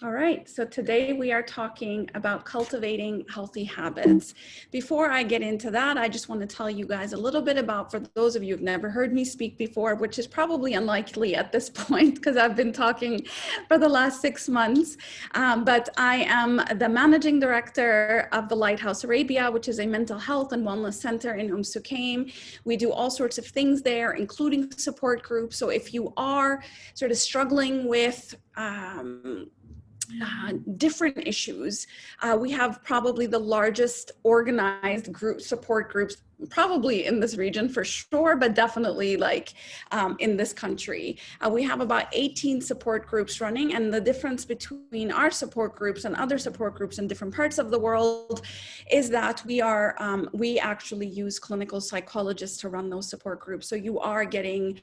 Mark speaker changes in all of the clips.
Speaker 1: All right, so today we are talking about cultivating healthy habits. Before I get into that, I just want to tell you guys a little bit about, for those of you who've never heard me speak before, which is probably unlikely at this point because I've been talking for the last 6 months, but I am the managing director of the Lighthouse Arabia, which is a mental health and wellness center in Suqaim. We do all sorts of things there, including support groups. So if you are sort of struggling with different issues. We have probably the largest organized support groups probably in this region for sure, but definitely like in this country. We have about 18 support groups running, and the difference between our support groups and other support groups in different parts of the world is that we actually use clinical psychologists to run those support groups. So you are getting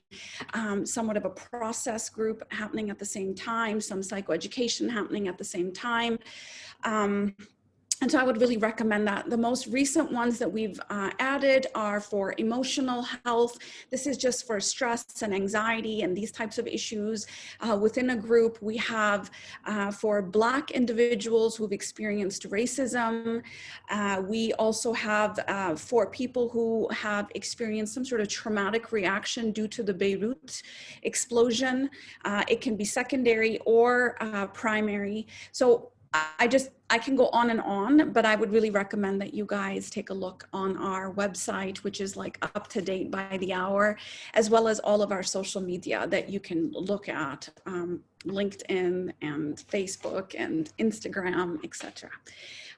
Speaker 1: somewhat of a process group happening at the same time, some psychoeducation happening at the same time. And so I would really recommend that. The most recent ones that we've added are for emotional health. This is just for stress and anxiety and these types of issues within a group. We have for Black individuals who've experienced racism. We also have for people who have experienced some sort of traumatic reaction due to the Beirut explosion. It can be secondary or primary. So I can go on and on, but I would really recommend that you guys take a look on our website, which is like up to date by the hour, as well as all of our social media that you can look at, LinkedIn and Facebook and Instagram, etc.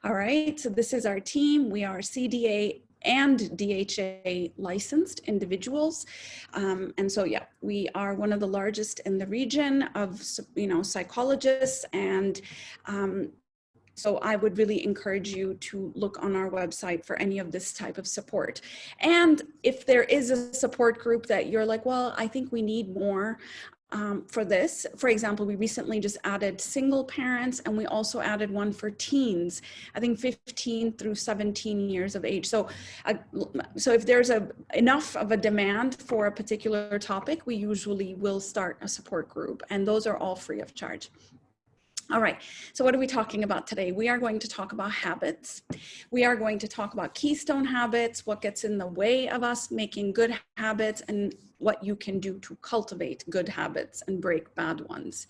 Speaker 1: All right, so this is our team. We are CDA and DHA licensed individuals. And so, yeah, we are one of the largest in the region of, psychologists. And so I would really encourage you to look on our website for any of this type of support. And if there is a support group that you're like, well, I think we need more, for this. For example, we recently just added single parents, and we also added one for teens, I think 15 through 17 years of age. So if there's enough of a demand for a particular topic, we usually will start a support group, and those are all free of charge. All right, so what are we talking about today? We are going to talk about habits. We are going to talk about keystone habits, what gets in the way of us making good habits, and what you can do to cultivate good habits and break bad ones.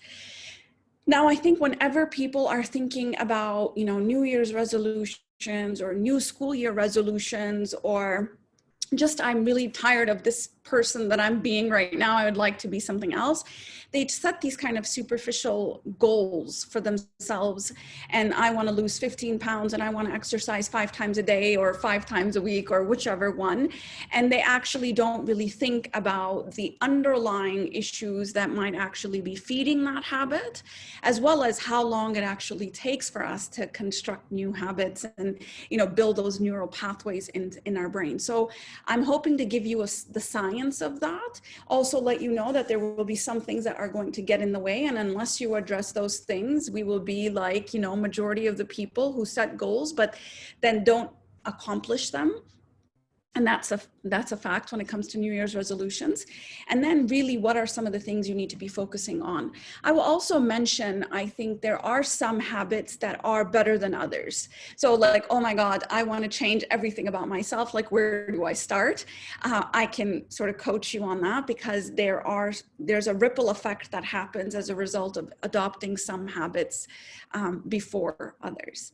Speaker 1: Now, I think whenever people are thinking about, New Year's resolutions or new school year resolutions, or just I'm really tired of this person that I'm being right now, I would like to be something else, they set these kind of superficial goals for themselves. And I want to lose 15 pounds and I want to exercise 5 times a day or 5 times a week or whichever one. And they actually don't really think about the underlying issues that might actually be feeding that habit, as well as how long it actually takes for us to construct new habits and, build those neural pathways in our brain. So I'm hoping to give you the science of that. Also let you know that there will be some things that are going to get in the way, and unless you address those things, we will be like, majority of the people who set goals but then don't accomplish them. And that's a fact when it comes to New Year's resolutions. And then really, what are some of the things you need to be focusing on? I will also mention, I think there are some habits that are better than others. So like, oh my God, I want to change everything about myself. Like, where do I start? I can sort of coach you on that, because there's a ripple effect that happens as a result of adopting some habits before others.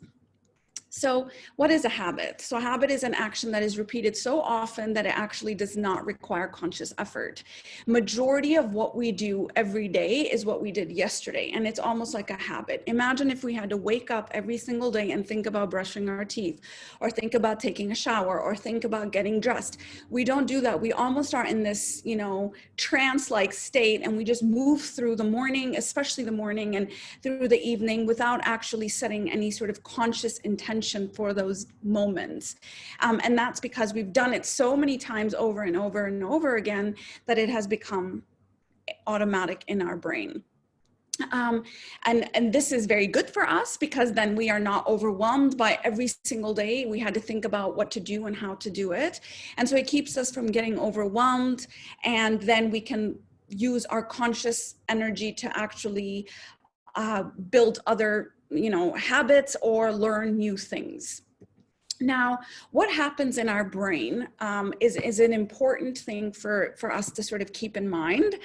Speaker 1: So what is a habit? So a habit is an action that is repeated so often that it actually does not require conscious effort. Majority of what we do every day is what we did yesterday, and it's almost like a habit. Imagine if we had to wake up every single day and think about brushing our teeth, or think about taking a shower, or think about getting dressed. We don't do that. We almost are in this, trance-like state, and we just move through the morning, especially the morning, and through the evening without actually setting any sort of conscious intention for those moments. And that's because we've done it so many times over and over and over again that it has become automatic in our brain. And this is very good for us, because then we are not overwhelmed by every single day we had to think about what to do and how to do it. And so it keeps us from getting overwhelmed, and then we can use our conscious energy to actually build other, habits or learn new things. Now, what happens in our brain is an important thing for us to sort of keep in mind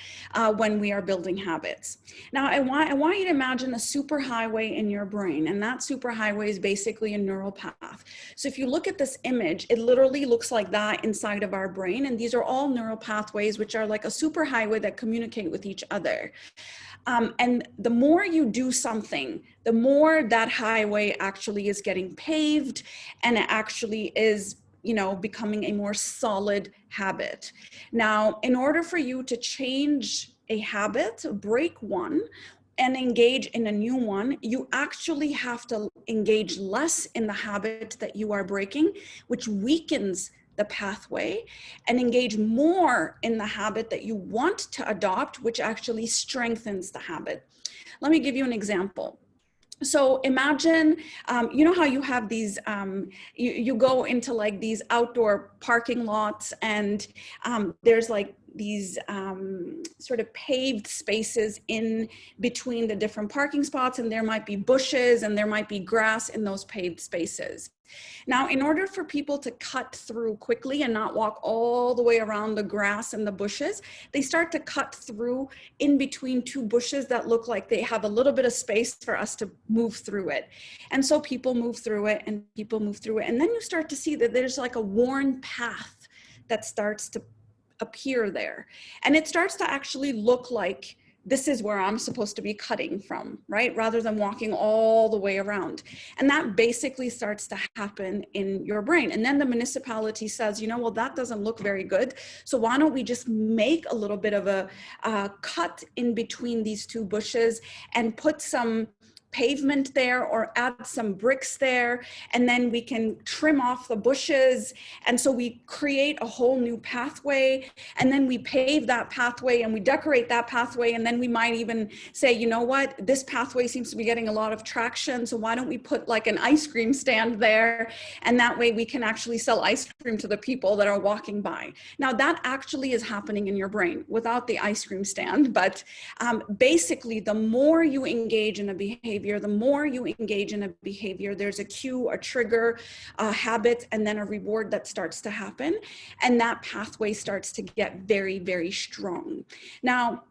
Speaker 1: when we are building habits. Now, I want you to imagine a superhighway in your brain, and that superhighway is basically a neural path. So if you look at this image, it literally looks like that inside of our brain, and these are all neural pathways, which are like a superhighway that communicate with each other. And the more you do something, the more that highway actually is getting paved, and it actually is, becoming a more solid habit. Now, in order for you to change a habit, break one, and engage in a new one, you actually have to engage less in the habit that you are breaking, which weakens the pathway, and engage more in the habit that you want to adopt, which actually strengthens the habit. Let me give you an example. So imagine, you know how you have these, you go into like these outdoor parking lots, and there's like these sort of paved spaces in between the different parking spots, and there might be bushes and there might be grass in those paved spaces. Now, in order for people to cut through quickly and not walk all the way around the grass and the bushes, they start to cut through in between two bushes that look like they have a little bit of space for us to move through it. And so people move through it and people move through it. And then you start to see that there's like a worn path that starts to appear there. And it starts to actually look like this is where I'm supposed to be cutting from, right? Rather than walking all the way around. And that basically starts to happen in your brain. And then the municipality says, well, that doesn't look very good. So why don't we just make a little bit of a cut in between these two bushes and put some pavement there or add some bricks there, and then we can trim off the bushes. And so we create a whole new pathway, and then we pave that pathway and we decorate that pathway. And then we might even say, you know what, this pathway seems to be getting a lot of traction. So why don't we put like an ice cream stand there? And that way we can actually sell ice cream to the people that are walking by. Now that actually is happening in your brain without the ice cream stand. But basically the more you engage in a behavior, the more you engage in a behavior, there's a cue, a trigger, a habit, and then a reward that starts to happen. And that pathway starts to get very, very strong. Now,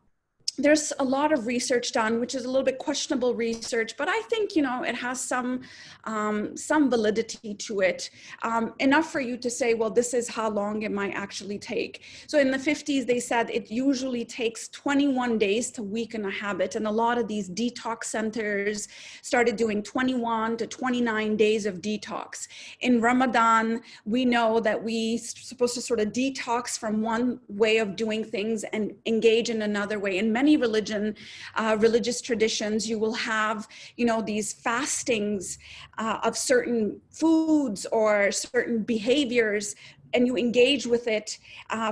Speaker 1: there's a lot of research done, which is a little bit questionable research, but I think, it has some validity to it, enough for you to say, well, this is how long it might actually take. So in the 50s, they said it usually takes 21 days to weaken a habit. And a lot of these detox centers started doing 21 to 29 days of detox. In Ramadan, we know that we're supposed to sort of detox from one way of doing things and engage in another way. In many religious traditions, you will have, these fastings of certain foods or certain behaviors, and you engage with it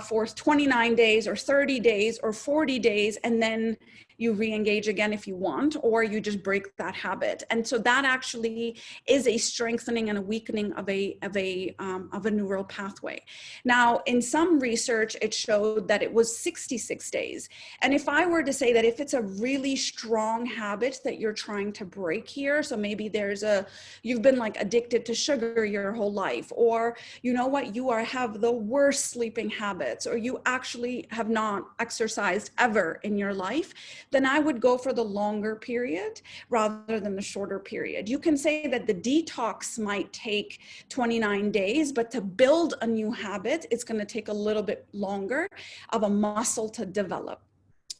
Speaker 1: for 29 days or 30 days or 40 days, and then you re-engage again if you want, or you just break that habit. And so that actually is a strengthening and a weakening of a neural pathway. Now, in some research, it showed that it was 66 days. And if I were to say that if it's a really strong habit that you're trying to break here, so maybe you've been like addicted to sugar your whole life, or you know what, have the worst sleeping habits, or you actually have not exercised ever in your life, then I would go for the longer period rather than the shorter period. You can say that the detox might take 29 days, but to build a new habit, it's going to take a little bit longer of a muscle to develop.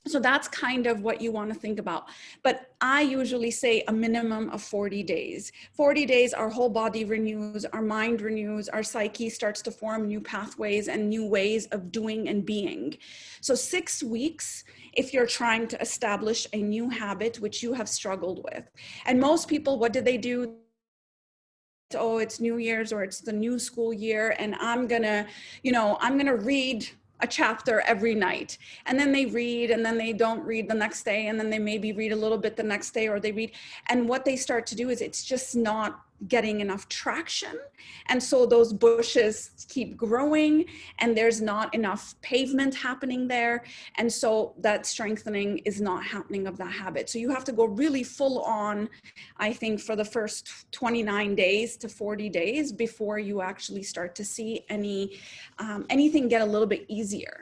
Speaker 1: So that's kind of what you want to think about. But I usually say a minimum of 40 days. 40 days, our whole body renews, our mind renews, our psyche starts to form new pathways and new ways of doing and being. So 6 weeks, if you're trying to establish a new habit, which you have struggled with. And most people, what do? Oh, it's New Year's or it's the new school year, and I'm gonna read a chapter every night. And then they read, and then they don't read the next day, and then they maybe read a little bit the next day, or they read. And what they start to do is it's just not getting enough traction. And so those bushes keep growing and there's not enough pavement happening there. And so that strengthening is not happening of that habit. So you have to go really full on, I think, for the first 29 days to 40 days before you actually start to see anything get a little bit easier.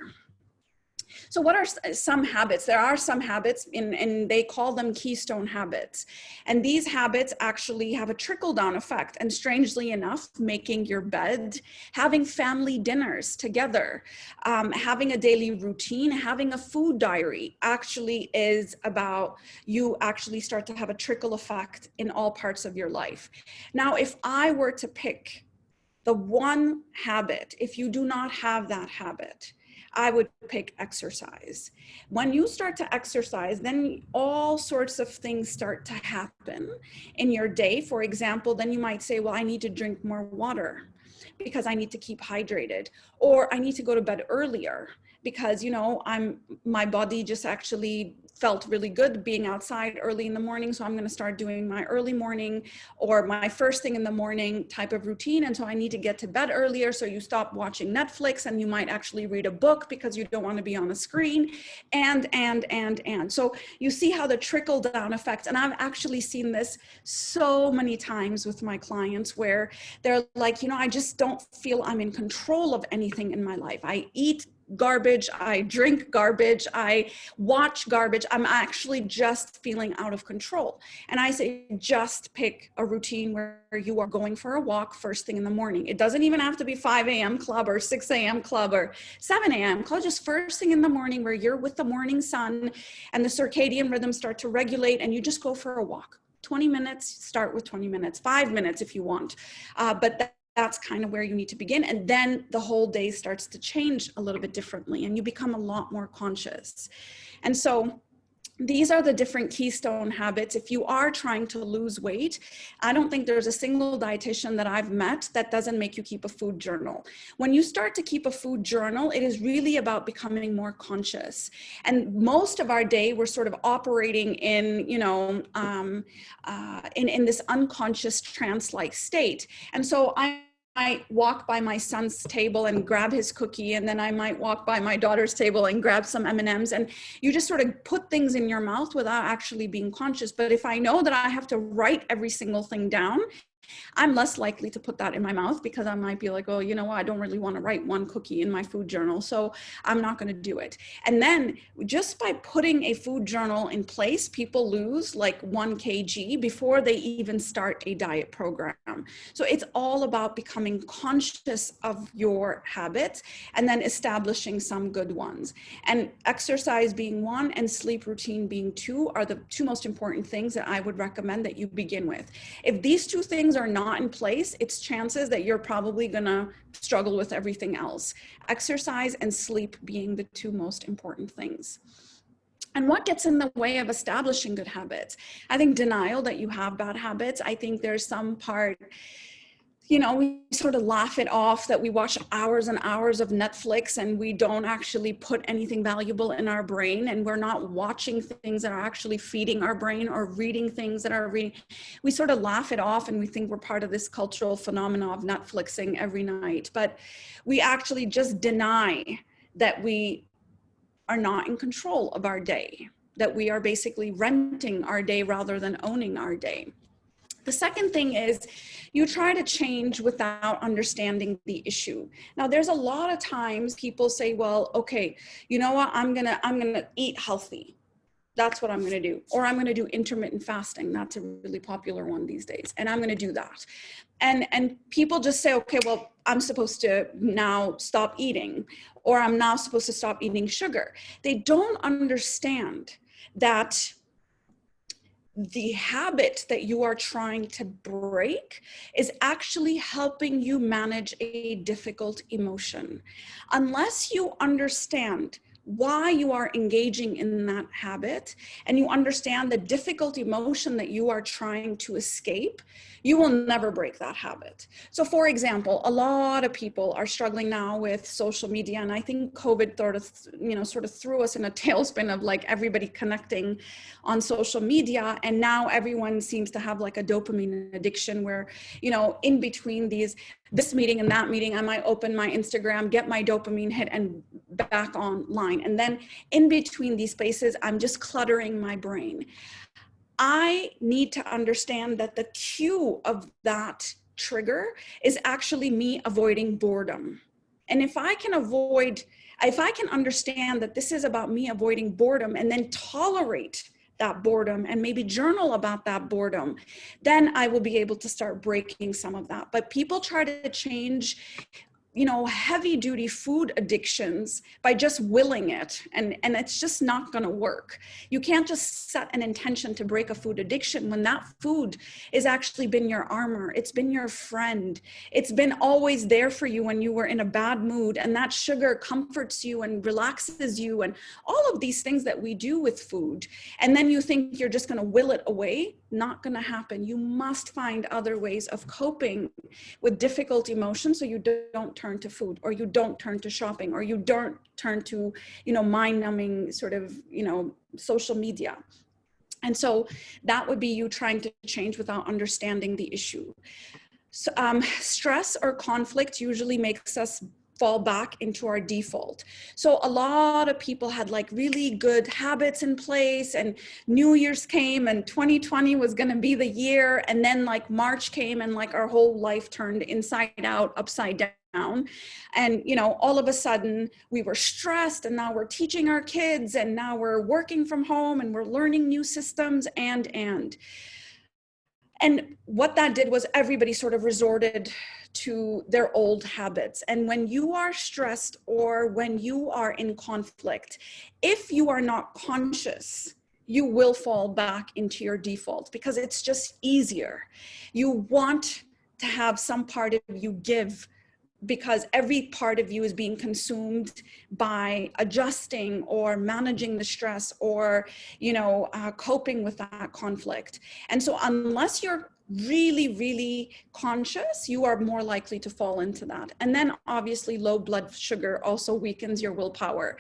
Speaker 1: So what are some habits? There are some habits, and they call them keystone habits. And these habits actually have a trickle-down effect. And strangely enough, making your bed, having family dinners together, having a daily routine, having a food diary actually is about you actually start to have a trickle effect in all parts of your life. Now, if I were to pick the one habit, if you do not have that habit, I would pick exercise. When you start to exercise, then all sorts of things start to happen in your day. For example, then you might say, well, I need to drink more water because I need to keep hydrated, or I need to go to bed earlier because, you know, my body just actually felt really good being outside early in the morning. So I'm going to start doing my early morning or my first thing in the morning type of routine. And so I need to get to bed earlier. So you stop watching Netflix and you might actually read a book because you don't want to be on a screen, and. So you see how the trickle down effect, and I've actually seen this so many times with my clients where they're like, you know, I just don't feel I'm in control of anything in my life. I eat garbage, I drink garbage, I watch garbage. I'm actually just feeling out of control. And I say, just pick a routine where you are going for a walk first thing in the morning. It doesn't even have to be 5 a.m. club or 6 a.m. club or 7 a.m. club, just first thing in the morning where you're with the morning sun and the circadian rhythms start to regulate and you just go for a walk. 20 minutes, start with 20 minutes, 5 minutes if you want. But that's kind of where you need to begin. And then the whole day starts to change a little bit differently and you become a lot more conscious. And so these are the different keystone habits. If you are trying to lose weight, I don't think there's a single dietitian that I've met that doesn't make you keep a food journal. When you start to keep a food journal, it is really about becoming more conscious. And most of our day, we're sort of operating in, you know, in this unconscious trance-like state. And so I might walk by my son's table and grab his cookie, and then I might walk by my daughter's table and grab some M&Ms, and you just sort of put things in your mouth without actually being conscious. But if I know that I have to write every single thing down, I'm less likely to put that in my mouth because I might be like, oh, you know what, I don't really want to write one cookie in my food journal, so I'm not going to do it. And then just by putting a food journal in place, people lose like 1 kg before they even start a diet program. So it's all about becoming conscious of your habits and then establishing some good ones. And exercise being one and sleep routine being two are the two most important things that I would recommend that you begin with. If these two things are not in place, it's chances that you're probably gonna struggle with everything else. Exercise and sleep being the two most important things. And what gets in the way of establishing good habits? I think denial that you have bad habits. I think there's some part, you know, we sort of laugh it off that we watch hours and hours of Netflix and we don't actually put anything valuable in our brain, and we're not watching things that are actually feeding our brain or reading things that are reading. We sort of laugh it off and we think we're part of this cultural phenomenon of Netflixing every night, but we actually just deny that we are not in control of our day, that we are basically renting our day rather than owning our day. The second thing is you try to change without understanding the issue. Now, there's a lot of times people say, well, okay, you know what, I'm gonna eat healthy. That's what I'm gonna do. Or I'm gonna do intermittent fasting. That's a really popular one these days. And I'm gonna do that. And people just say, okay, well, I'm supposed to now stop eating, or I'm now supposed to stop eating sugar. They don't understand that the habit that you are trying to break is actually helping you manage a difficult emotion. Unless you understand why you are engaging in that habit, and you understand the difficult emotion that you are trying to escape, you will never break that habit. So for example, a lot of people are struggling now with social media, and I think COVID sort of threw us in a tailspin of like everybody connecting on social media, and now everyone seems to have like a dopamine addiction where, in between this meeting and that meeting, I might open my Instagram, get my dopamine hit, and back online. And then in between these spaces, I'm just cluttering my brain. I need to understand that the cue of that trigger is actually me avoiding boredom. And if I can understand that this is about me avoiding boredom, and then tolerate that boredom and maybe journal about that boredom, then I will be able to start breaking some of that. But people try to change heavy duty food addictions by just willing it. And it's just not going to work. You can't just set an intention to break a food addiction when that food has actually been your armor. It's been your friend. It's been always there for you when you were in a bad mood. And that sugar comforts you and relaxes you and all of these things that we do with food. And then you think you're just going to will it away. Not going to happen. You must find other ways of coping with difficult emotions so you don't turn to food, or you don't turn to shopping, or you don't turn to, mind-numbing sort of, social media. And so that would be you trying to change without understanding the issue. So, stress or conflict usually makes us fall back into our default. So a lot of people had like really good habits in place, and New Year's came and 2020 was going to be the year. And then like March came and like our whole life turned inside out, upside down. And, all of a sudden we were stressed, and now we're teaching our kids, and now we're working from home, and we're learning new systems and what that did was everybody sort of resorted to their old habits. And when you are stressed or when you are in conflict, if you are not conscious, you will fall back into your default because it's just easier. You want to have some part of you give, because every part of you is being consumed by adjusting or managing the stress or, coping with that conflict. And so unless you're really, really conscious, you are more likely to fall into that. And then obviously low blood sugar also weakens your willpower.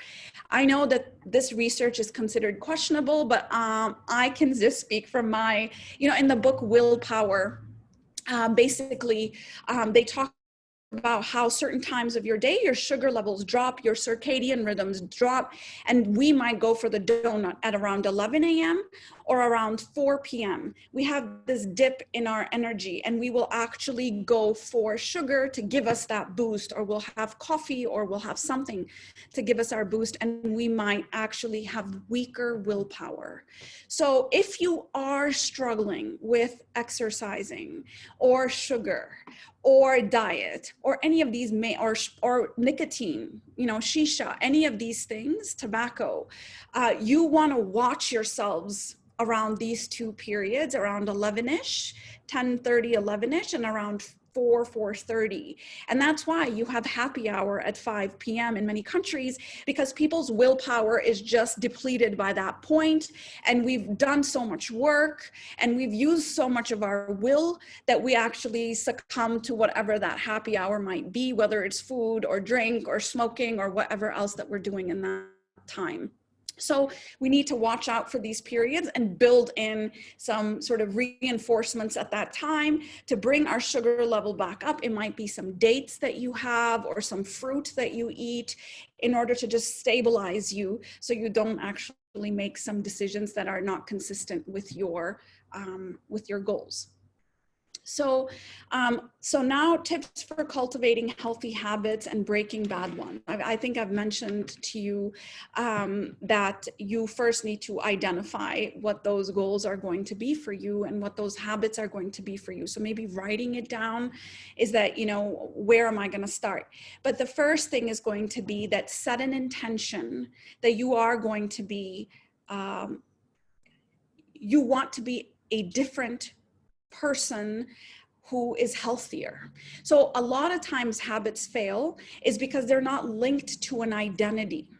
Speaker 1: I know that this research is considered questionable, but I can just speak from my, in the book Willpower, basically they talk about how certain times of your day, your sugar levels drop, your circadian rhythms drop, and we might go for the donut at around 11 a.m. or around 4 p.m. We have this dip in our energy, and we will actually go for sugar to give us that boost, or we'll have coffee, or we'll have something to give us our boost, and we might actually have weaker willpower. So if you are struggling with exercising or sugar or diet or any of these or nicotine, shisha, any of these things, tobacco, you want to watch yourselves around these two periods, around 11ish, 10:30, 11ish, and around 4:30. And that's why you have happy hour at 5 p.m. in many countries, because people's willpower is just depleted by that point. And we've done so much work and we've used so much of our will that we actually succumb to whatever that happy hour might be, whether it's food or drink or smoking or whatever else that we're doing in that time. So we need to watch out for these periods and build in some sort of reinforcements at that time to bring our sugar level back up. It might be some dates that you have or some fruit that you eat in order to just stabilize you so you don't actually make some decisions that are not consistent with your goals. So now tips for cultivating healthy habits and breaking bad ones. I think I've mentioned to you that you first need to identify what those goals are going to be for you and what those habits are going to be for you. So maybe writing it down is that, where am I going to start? But the first thing is going to be that set an intention that you are going to be, you want to be a different person who is healthier. So a lot of times habits fail is because they're not linked to an identity.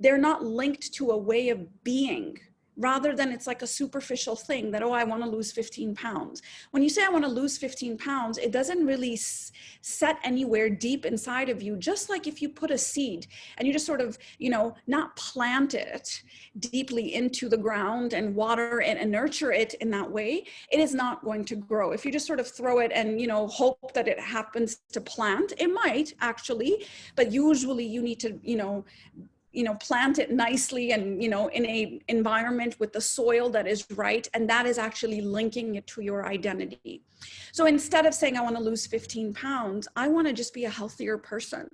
Speaker 1: they're not linked to a way of being, rather than it's like a superficial thing that, oh, I want to lose 15 pounds. When you say I want to lose 15 pounds, it doesn't really set anywhere deep inside of you. Just like if you put a seed and you just sort of, you know, not plant it deeply into the ground and water it and nurture it in that way, it is not going to grow. If you just sort of throw it and, you know, hope that it happens to plant, it might actually, but usually you need to, you know, plant it nicely and, you know, in a environment with the soil that is right. And that is actually linking it to your identity. So instead of saying, I want to lose 15 pounds, I want to just be a healthier person.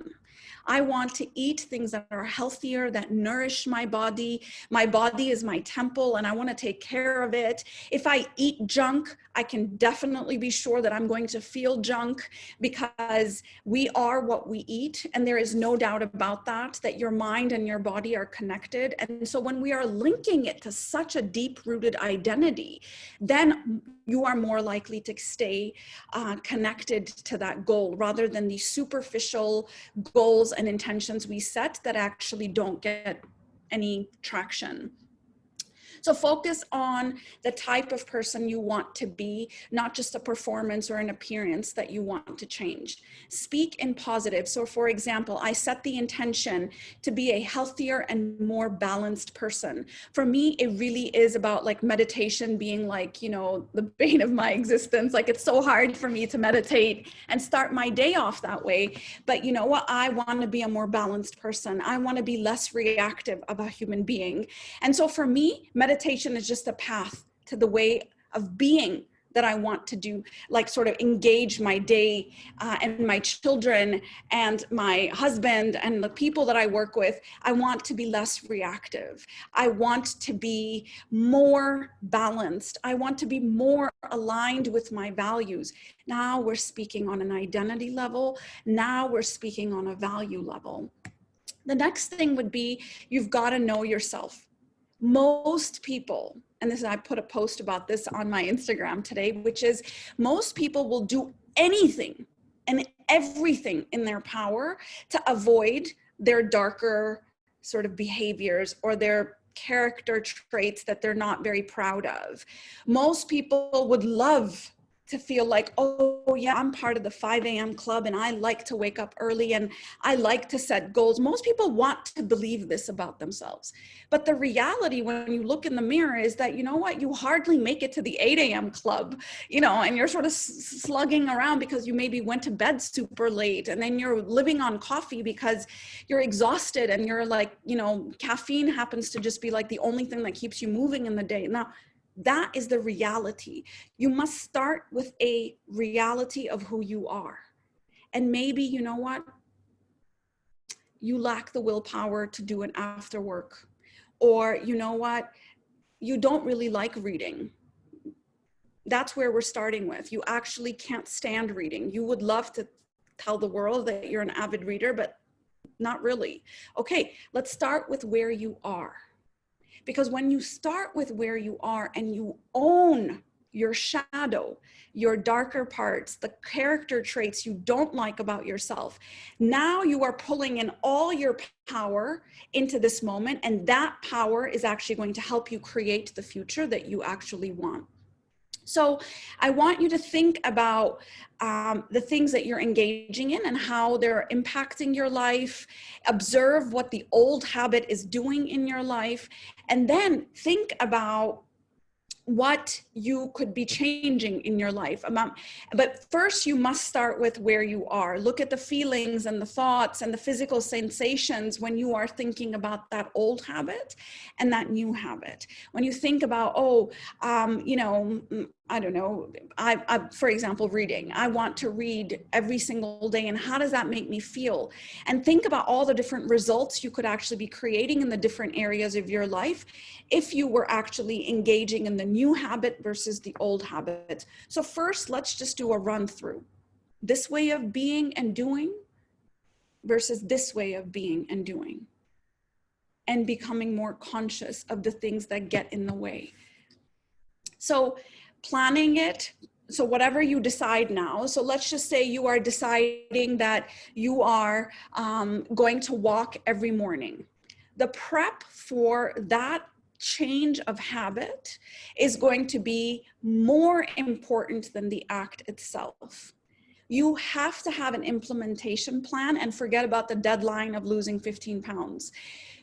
Speaker 1: I want to eat things that are healthier, that nourish my body. My body is my temple and I want to take care of it. If I eat junk, I can definitely be sure that I'm going to feel junk, because we are what we eat. And there is no doubt about that your mind and your body are connected. And so when we are linking it to such a deep-rooted identity, then you are more likely to stay connected to that goal, rather than these superficial goals and intentions we set that actually don't get any traction. So focus on the type of person you want to be, not just a performance or an appearance that you want to change. Speak in positive. So for example, I set the intention to be a healthier and more balanced person. For me, it really is about like meditation being like, you know, the bane of my existence. Like it's so hard for me to meditate and start my day off that way. But you know what? I want to be a more balanced person. I want to be less reactive of a human being. And so for me, meditation is just a path to the way of being that I want to do, like sort of engage my day and my children and my husband and the people that I work with. I want to be less reactive. I want to be more balanced. I want to be more aligned with my values. Now we're speaking on an identity level. Now we're speaking on a value level. The next thing would be, you've got to know yourself. Most people, and this, I put a post about this on my Instagram today, which is most people will do anything and everything in their power to avoid their darker sort of behaviors or their character traits that they're not very proud of. Most people would love to feel like, oh yeah, I'm part of the 5 a.m. club and I like to wake up early and I like to set goals. Most people want to believe this about themselves. But the reality when you look in the mirror is that, you know what, you hardly make it to the 8 a.m. club, you know, and you're sort of slugging around because you maybe went to bed super late, and then you're living on coffee because you're exhausted and you're like, you know, caffeine happens to just be like the only thing that keeps you moving in the day. Now, that is the reality. You must start with a reality of who you are. And maybe, you know what? You lack the willpower to do it after work. Or, you know what? You don't really like reading. That's where we're starting with. You actually can't stand reading. You would love to tell the world that you're an avid reader, but not really. Okay, let's start with where you are. Because when you start with where you are and you own your shadow, your darker parts, the character traits you don't like about yourself, now you are pulling in all your power into this moment, and that power is actually going to help you create the future that you actually want. So I want you to think about the things that you're engaging in and how they're impacting your life. Observe what the old habit is doing in your life, and then think about what you could be changing in your life. But first you must start with where you are. Look at the feelings and the thoughts and the physical sensations when you are thinking about that old habit and that new habit. When you think about, you know, I don't know, I, for example, reading. I want to read every single day, and how does that make me feel? And think about all the different results you could actually be creating in the different areas of your life if you were actually engaging in the new habit versus the old habit. So first, let's just do a run through. This way of being and doing versus this way of being and doing, and becoming more conscious of the things that get in the way. So planning it, so whatever you decide now, so let's just say you are deciding that you are going to walk every morning. the prep for that change of habit is going to be more important than the act itself. You have to have an implementation plan and forget about the deadline of losing 15 pounds.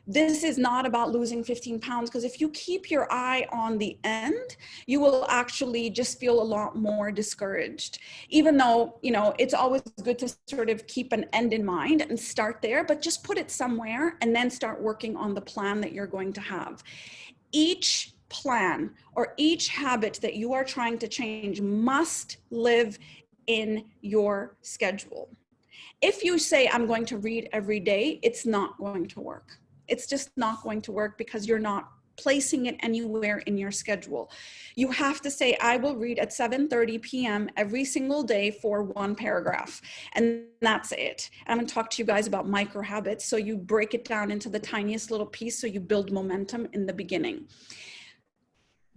Speaker 1: This is not about losing 15 pounds, because if you keep your eye on the end, you will actually just feel a lot more discouraged. Even though, you know, it's always good to sort of keep an end in mind and start there, but just put it somewhere and then start working on the plan that you're going to have. Each plan or each habit that you are trying to change must live in your schedule. If you say, I'm going to read every day, it's not going to work. It's just not going to work, because you're not placing it anywhere in your schedule. You have to say, I will read at 7:30 p.m. every single day for 1 paragraph. And that's it. I'm going to talk to you guys about micro habits. So you break it down into the tiniest little piece, so you build momentum in the beginning.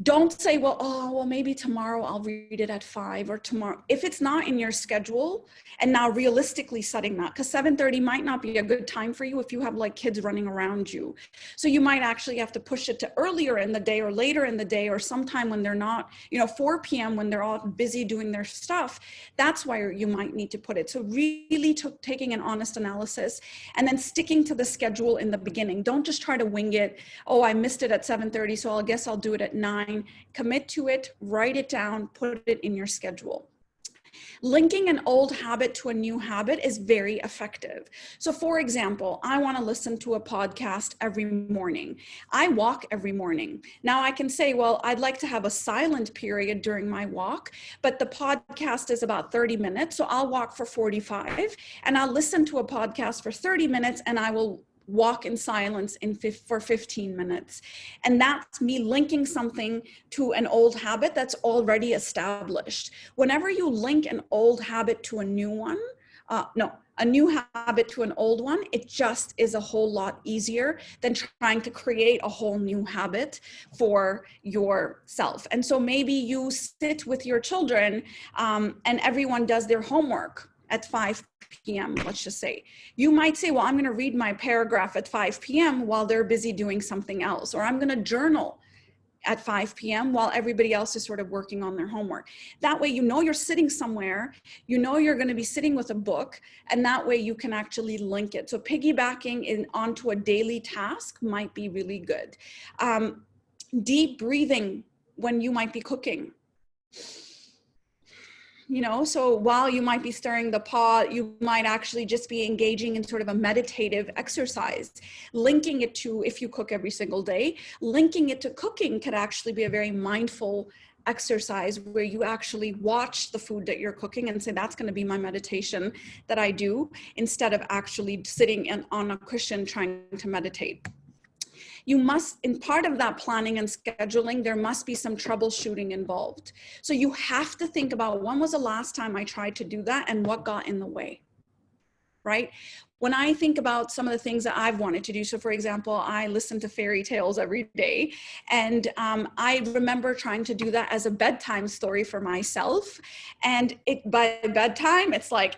Speaker 1: Don't say, well, maybe tomorrow I'll read it at 5, or tomorrow. If it's not in your schedule, and now realistically setting that, because 7:30 might not be a good time for you if you have like kids running around you. So you might actually have to push it to earlier in the day or later in the day, or sometime when they're not, 4 p.m. when they're all busy doing their stuff. That's why you might need to put it. So really taking an honest analysis and then sticking to the schedule in the beginning. Don't just try to wing it. Oh, I missed it at 7:30, so I guess I'll do it at 9. Commit to it, write it down, put it in your schedule. Linking an old habit to a new habit is very effective. So for example, I want to listen to a podcast every morning. I walk every morning. Now I can say, well, I'd like to have a silent period during my walk, but the podcast is about 30 minutes. So I'll walk for 45 and I'll listen to a podcast for 30 minutes and I will walk in silence for 15 minutes. And that's me linking something to an old habit that's already established. Whenever you link an old habit to a new one, a new habit to an old one, it just is a whole lot easier than trying to create a whole new habit for yourself. And so maybe you sit with your children and everyone does their homework at 5 p.m., let's just say. You might say, well, I'm going to read my paragraph at 5 p.m. while they're busy doing something else, or I'm going to journal at 5 p.m. while everybody else is sort of working on their homework. That way, you're sitting somewhere, you're going to be sitting with a book, and that way you can actually link it. So piggybacking onto a daily task might be really good. Deep breathing when you might be cooking. So while you might be stirring the pot, you might actually just be engaging in sort of a meditative exercise. Linking it to, if you cook every single day, linking it to cooking could actually be a very mindful exercise where you actually watch the food that you're cooking and say, that's going to be my meditation that I do, instead of actually sitting on a cushion trying to meditate. You must, in part of that planning and scheduling, there must be some troubleshooting involved. So you have to think about, when was the last time I tried to do that and what got in the way, right? When I think about some of the things that I've wanted to do, so for example, I listen to fairy tales every day, and I remember trying to do that as a bedtime story for myself, and by bedtime, it's like,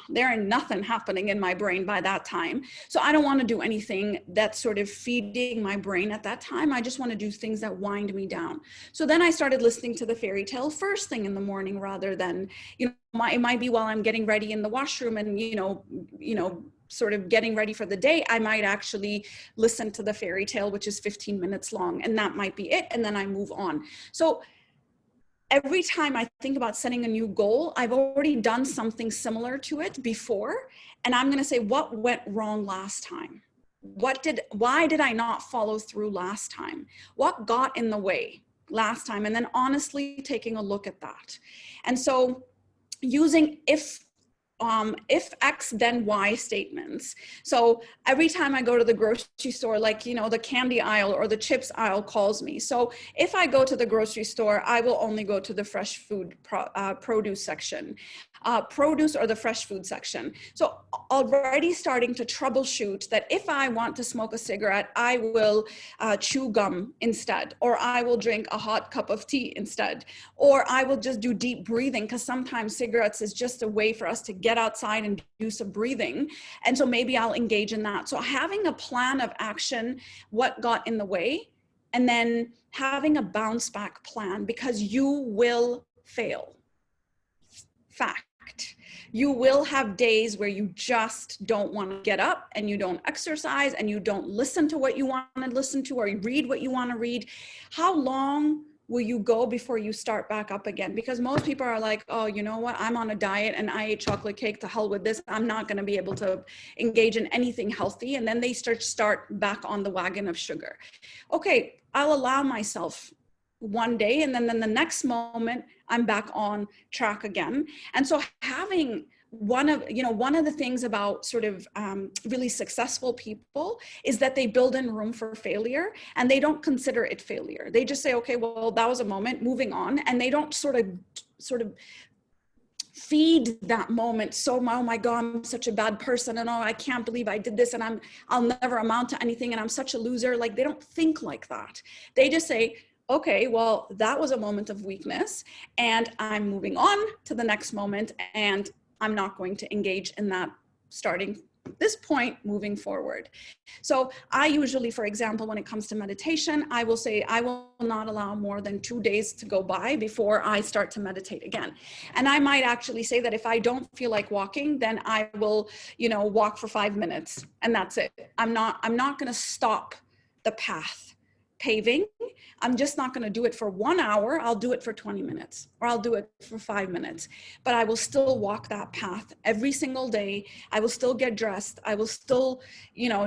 Speaker 1: there ain't nothing happening in my brain by that time. So I don't want to do anything that's sort of feeding my brain at that time. I just want to do things that wind me down. So then I started listening to the fairy tale first thing in the morning, rather than, it might be while I'm getting ready in the washroom and, sort of getting ready for the day, I might actually listen to the fairy tale, which is 15 minutes long, and that might be it. And then I move on. So every time I think about setting a new goal, I've already done something similar to it before. And I'm going to say, what went wrong last time? Why did I not follow through last time? What got in the way last time? And then honestly taking a look at that. And so using if X, then Y statements. So every time I go to the grocery store, like, the candy aisle or the chips aisle calls me. So if I go to the grocery store, I will only go to the fresh food produce section, produce or the fresh food section. So already starting to troubleshoot that if I want to smoke a cigarette, I will chew gum instead, or I will drink a hot cup of tea instead, or I will just do deep breathing, because sometimes cigarettes is just a way for us to get outside and do some breathing. And so maybe I'll engage in that. So having a plan of action, what got in the way, and then having a bounce back plan, because you will fail. Fact. You will have days where you just don't want to get up and you don't exercise and you don't listen to what you want to listen to or read what you want to read. How long will you go before you start back up again? Because most people are like, oh, you know what? I'm on a diet and I ate chocolate cake, to hell with this. I'm not going to be able to engage in anything healthy. And then they start back on the wagon of sugar. Okay, I'll allow myself one day, and then the next moment I'm back on track again. And so having one of the things about sort of really successful people is that they build in room for failure, and they don't consider it failure. They just say, okay, well, that was a moment, moving on. And they don't sort of feed that moment. So, oh my God, I'm such a bad person. And oh, I can't believe I did this, and I'll never amount to anything. And I'm such a loser. Like, they don't think like that. They just say, okay, well, that was a moment of weakness, and I'm moving on to the next moment, and I'm not going to engage in that starting this point moving forward. So I usually, for example, when it comes to meditation, I will say I will not allow more than 2 days to go by before I start to meditate again. And I might actually say that if I don't feel like walking, then I will, walk for 5 minutes, and that's it. I'm not going to stop the path paving. I'm just not going to do it for 1 hour. I'll do it for 20 minutes, or I'll do it for 5 minutes, but I will still walk that path every single day. I will still get dressed. I will still,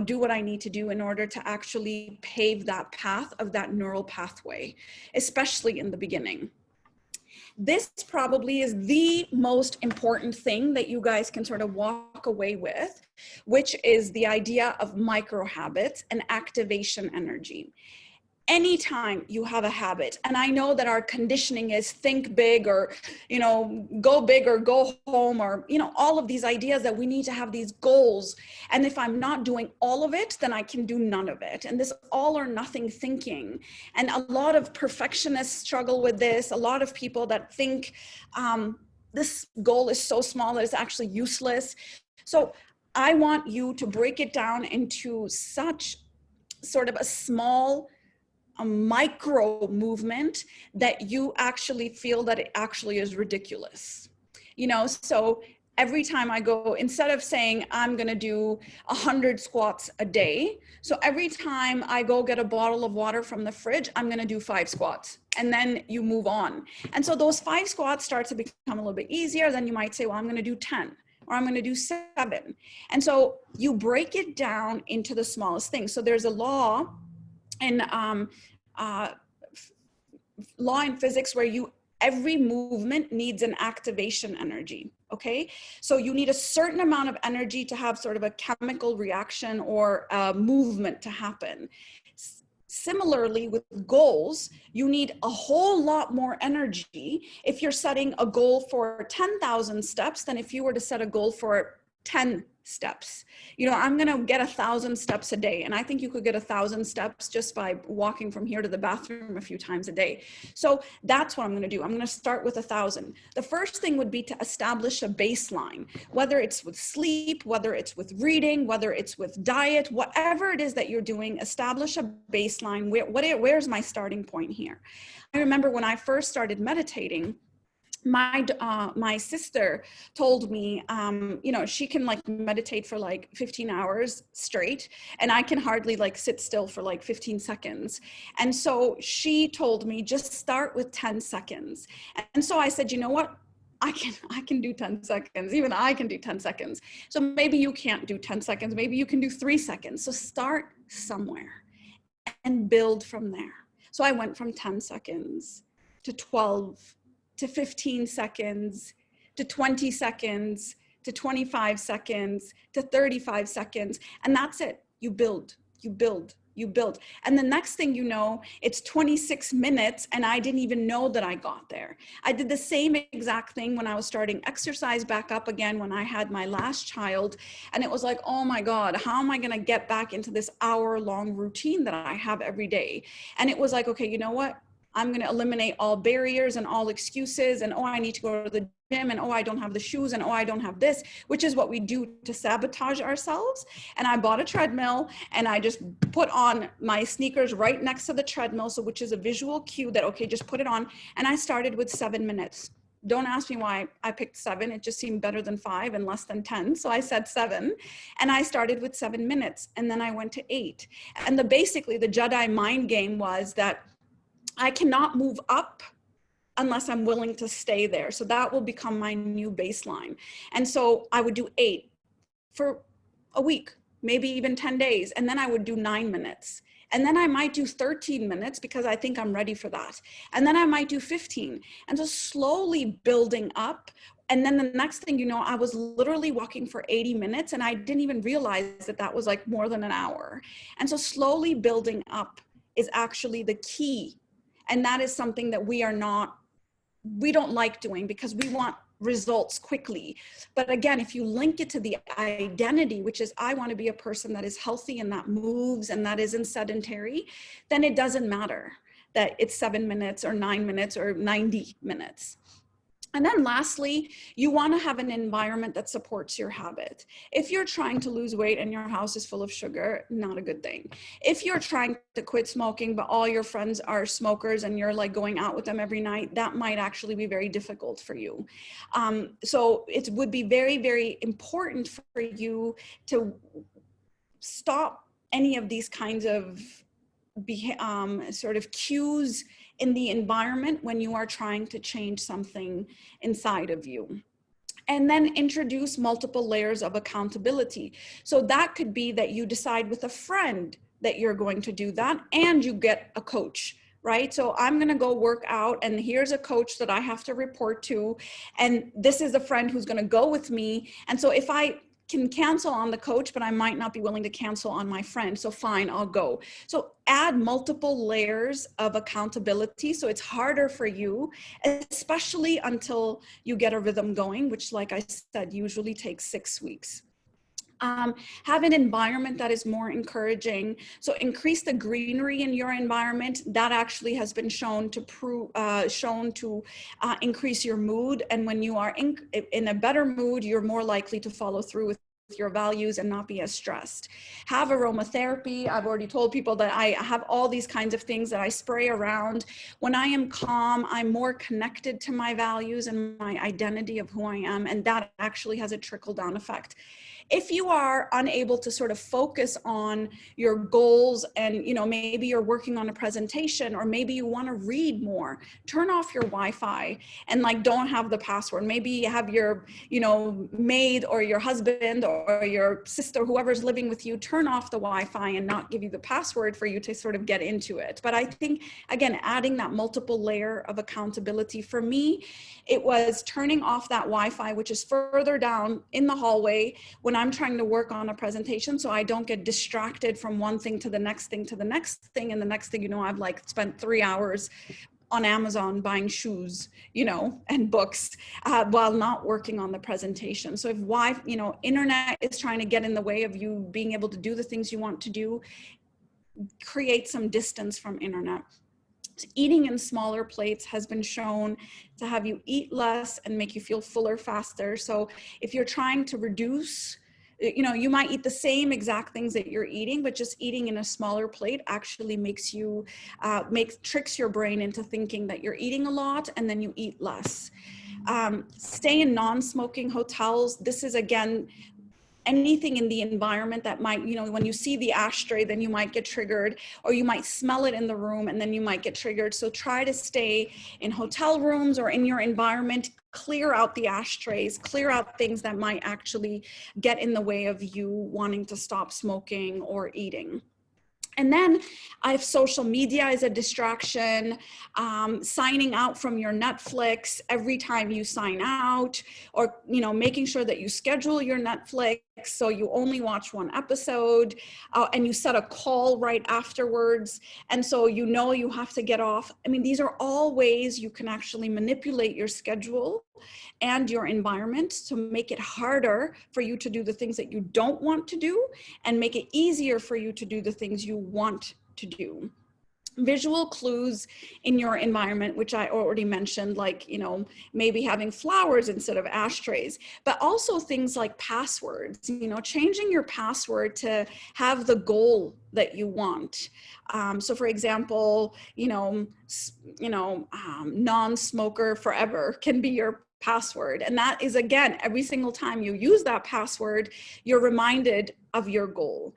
Speaker 1: do what I need to do in order to actually pave that path of that neural pathway, especially in the beginning. This probably is the most important thing that you guys can sort of walk away with, which is the idea of micro habits and activation energy. Anytime you have a habit, and I know that our conditioning is think big, or, go big or go home, or, all of these ideas that we need to have these goals. And if I'm not doing all of it, then I can do none of it. And this all or nothing thinking. And a lot of perfectionists struggle with this. A lot of people that think this goal is so small that it's actually useless. So I want you to break it down into such sort of a micro movement that you actually feel that it actually is ridiculous. So every time I go, instead of saying I'm going to do 100 squats a day, so every time I go get a bottle of water from the fridge, I'm going to do 5 squats, and then you move on. And so those 5 squats start to become a little bit easier. Then you might say, well, I'm going to do 10, or I'm going to do 7. And so you break it down into the smallest things. So there's a law in law in physics where every movement needs an activation energy. Okay, so you need a certain amount of energy to have sort of a chemical reaction or a movement to happen. Similarly, with goals, you need a whole lot more energy if you're setting a goal for 10,000 steps than if you were to set a goal for 10 steps. I'm going to get 1,000 steps a day. And I think you could get 1,000 steps just by walking from here to the bathroom a few times a day. So that's what I'm going to do. I'm going to start with 1,000. The first thing would be to establish a baseline, whether it's with sleep, whether it's with reading, whether it's with diet, whatever it is that you're doing, establish a baseline. Where's my starting point here? I remember when I first started meditating, my sister told me, she can meditate for 15 hours straight, and I can hardly sit still for 15 seconds. And so she told me, just start with 10 seconds. And so I said, you know what? I can do 10 seconds. Even I can do 10 seconds. So maybe you can't do 10 seconds. Maybe you can do 3 seconds. So start somewhere and build from there. So I went from 10 seconds to 12 to 15 seconds, to 20 seconds, to 25 seconds, to 35 seconds. And that's it. You build, you build, you build. And the next thing you know, it's 26 minutes and I didn't even know that I got there. I did the same exact thing when I was starting exercise back up again when I had my last child. And it was like, oh my God, how am I going to get back into this hour-long routine that I have every day? And it was like, okay, you know what? I'm going to eliminate all barriers and all excuses, and oh, I need to go to the gym, and oh, I don't have the shoes, and oh, I don't have this, which is what we do to sabotage ourselves. And I bought a treadmill, and I just put on my sneakers right next to the treadmill, so which is a visual cue that, okay, just put it on. And I started with 7 minutes. Don't ask me why I picked 7. It just seemed better than 5 and less than 10. So I said 7, and I started with 7 minutes, and then I went to 8. And basically the Jedi mind game was that I cannot move up unless I'm willing to stay there. So that will become my new baseline. And so I would do 8 for a week, maybe even 10 days. And then I would do 9 minutes. And then I might do 13 minutes because I think I'm ready for that. And then I might do 15. And so slowly building up. And then the next thing you know, I was literally walking for 80 minutes, and I didn't even realize that that was like more than an hour. And so slowly building up is actually the key. And that is something that we don't like doing because we want results quickly. But again, if you link it to the identity, which is I want to be a person that is healthy and that moves and that isn't sedentary, then it doesn't matter that it's 7 minutes or 9 minutes or 90 minutes. And then lastly, you want to have an environment that supports your habit. If you're trying to lose weight and your house is full of sugar, not a good thing. If you're trying to quit smoking, but all your friends are smokers and you're like going out with them every night, that might actually be very difficult for you. So it would be very, very important for you to stop any of these kinds of sort of cues in the environment when you are trying to change something inside of you. And then introduce multiple layers of accountability. So that could be that you decide with a friend that you're going to do that, and you get a coach, right? So I'm going to go work out, and here's a coach that I have to report to, and this is a friend who's going to go with me. And so if I can cancel on the coach, but I might not be willing to cancel on my friend, so fine, I'll go. So add multiple layers of accountability so it's harder for you, especially until you get a rhythm going, which, like I said, usually takes 6 weeks. Have an environment that is more encouraging. So increase the greenery in your environment. That actually has been shown to increase your mood. And when you are in a better mood, you're more likely to follow through with your values and not be as stressed. Have aromatherapy. I've already told people that I have all these kinds of things that I spray around. When I am calm, I'm more connected to my values and my identity of who I am. And that actually has a trickle-down effect. If you are unable to sort of focus on your goals and, maybe you're working on a presentation, or maybe you want to read more, turn off your Wi-Fi and don't have the password. Maybe you have your, maid or your husband or your sister, whoever's living with you, turn off the Wi-Fi and not give you the password for you to sort of get into it. But I think, again, adding that multiple layer of accountability, for me, it was turning off that Wi-Fi, which is further down in the hallway when I'm trying to work on a presentation, so I don't get distracted from one thing to the next thing to the next thing. And the next thing, I've spent 3 hours on Amazon buying shoes, and books while not working on the presentation. So if internet is trying to get in the way of you being able to do the things you want to do, create some distance from internet. Eating in smaller plates has been shown to have you eat less and make you feel fuller faster. So if you're trying to reduce, you might eat the same exact things that you're eating, but just eating in a smaller plate actually makes you, tricks your brain into thinking that you're eating a lot and then you eat less. Stay in non-smoking hotels. This is, again, anything in the environment that might, when you see the ashtray, then you might get triggered, or you might smell it in the room and then you might get triggered. So try to stay in hotel rooms or in your environment, clear out the ashtrays, clear out things that might actually get in the way of you wanting to stop smoking or eating. And then if social media is a distraction, signing out from your Netflix every time you sign out, or, making sure that you schedule your Netflix so you only watch one episode, and you set a call right afterwards. And so, you have to get off. I mean, these are all ways you can actually manipulate your schedule and your environment to make it harder for you to do the things that you don't want to do and make it easier for you to do the things you want to do. visual clues in your environment, which I already mentioned, like, you know, maybe having flowers instead of ashtrays, but also things like passwords, you know, changing your password to have the goal that you want. So for example, non-smoker forever can be your password. And that is, again, every single time you use that password, you're reminded of your goal.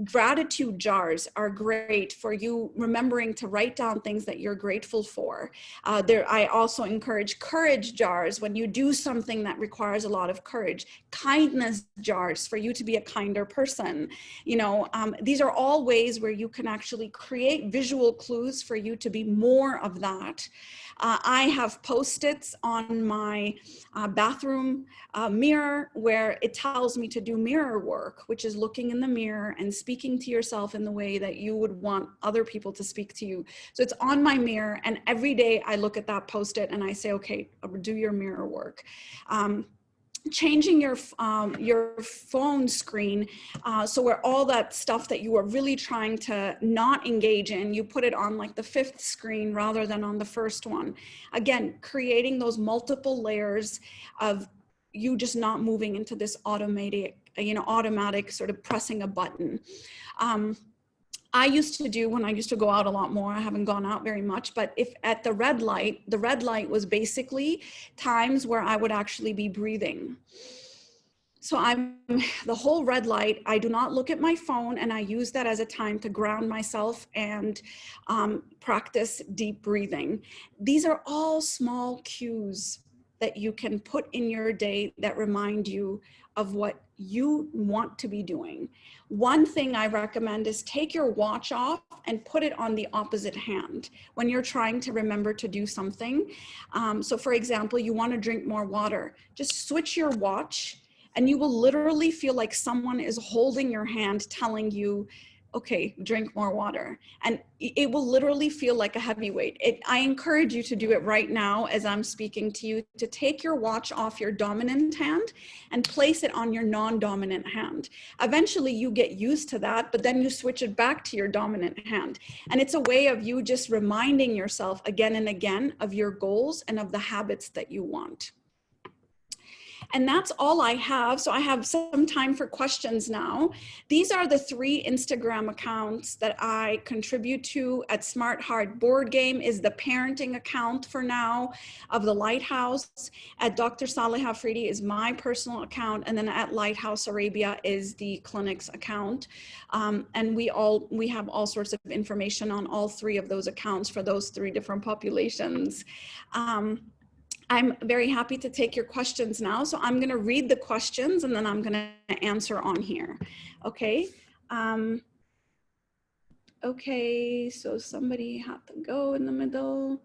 Speaker 1: Gratitude jars are great for you remembering to write down things that you're grateful for. I also encourage courage jars when you do something that requires a lot of courage. Kindness jars for you to be a kinder person. You know, these are all ways where you can actually create visual clues for you to be more of that. I have Post-its on my bathroom mirror where it tells me to do mirror work, which is looking in the mirror and speaking to yourself in the way that you would want other people to speak to you. So it's on my mirror, and every day I look at that Post-it and I say, okay, do your mirror work. Changing your phone screen so where all that stuff that you are really trying to not engage in, you put it on like the 5th screen rather than on the 1st one. Again, creating those multiple layers of you just not moving into this automatic sort of pressing a button. I used to do, when I used to go out a lot more, I haven't gone out very much, but if at the red light was basically times where I would actually be breathing. So the whole red light, I do not look at my phone, and I use that as a time to ground myself and practice deep breathing. These are all small cues that you can put in your day that remind you of what you want to be doing. One thing I recommend is take your watch off and put it on the opposite hand when you're trying to remember to do something. So for example, you want to drink more water, just switch your watch and you will literally feel like someone is holding your hand telling you, okay, drink more water. And it will literally feel like a heavyweight. I encourage you to do it right now as I'm speaking to you, to take your watch off your dominant hand and place it on your non-dominant hand. Eventually you get used to that, but then you switch it back to your dominant hand. And it's a way of you just reminding yourself again and again of your goals and of the habits that you want. And that's all I have. So I have some time for questions now. These are the 3 Instagram accounts that I contribute to. At Smart Heart Board Game is the parenting account for now of the Lighthouse. At Dr. Saliha Afridi is my personal account. And then at Lighthouse Arabia is the clinic's account. And we have all sorts of information on all 3 of those accounts for those 3 different populations. I'm very happy to take your questions now. So I'm going to read the questions and then I'm going to answer on here. Okay. Okay. So somebody had to go in the middle.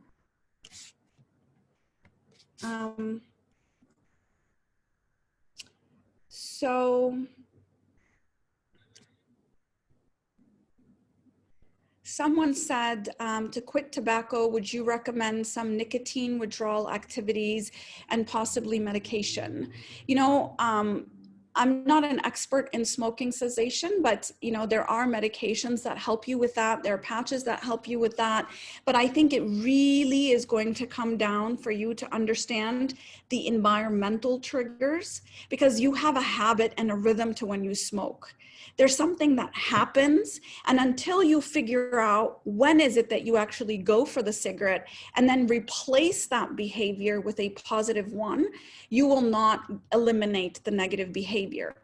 Speaker 1: Someone said, to quit tobacco, would you recommend some nicotine withdrawal activities and possibly medication? You know, I'm not an expert in smoking cessation, but you know, there are medications that help you with that. There are patches that help you with that. But I think it really is going to come down for you to understand the environmental triggers, because you have a habit and a rhythm to when you smoke. There's something that happens, and until you figure out when is it that you actually go for the cigarette and then replace that behavior with a positive one, you will not eliminate the negative behavior.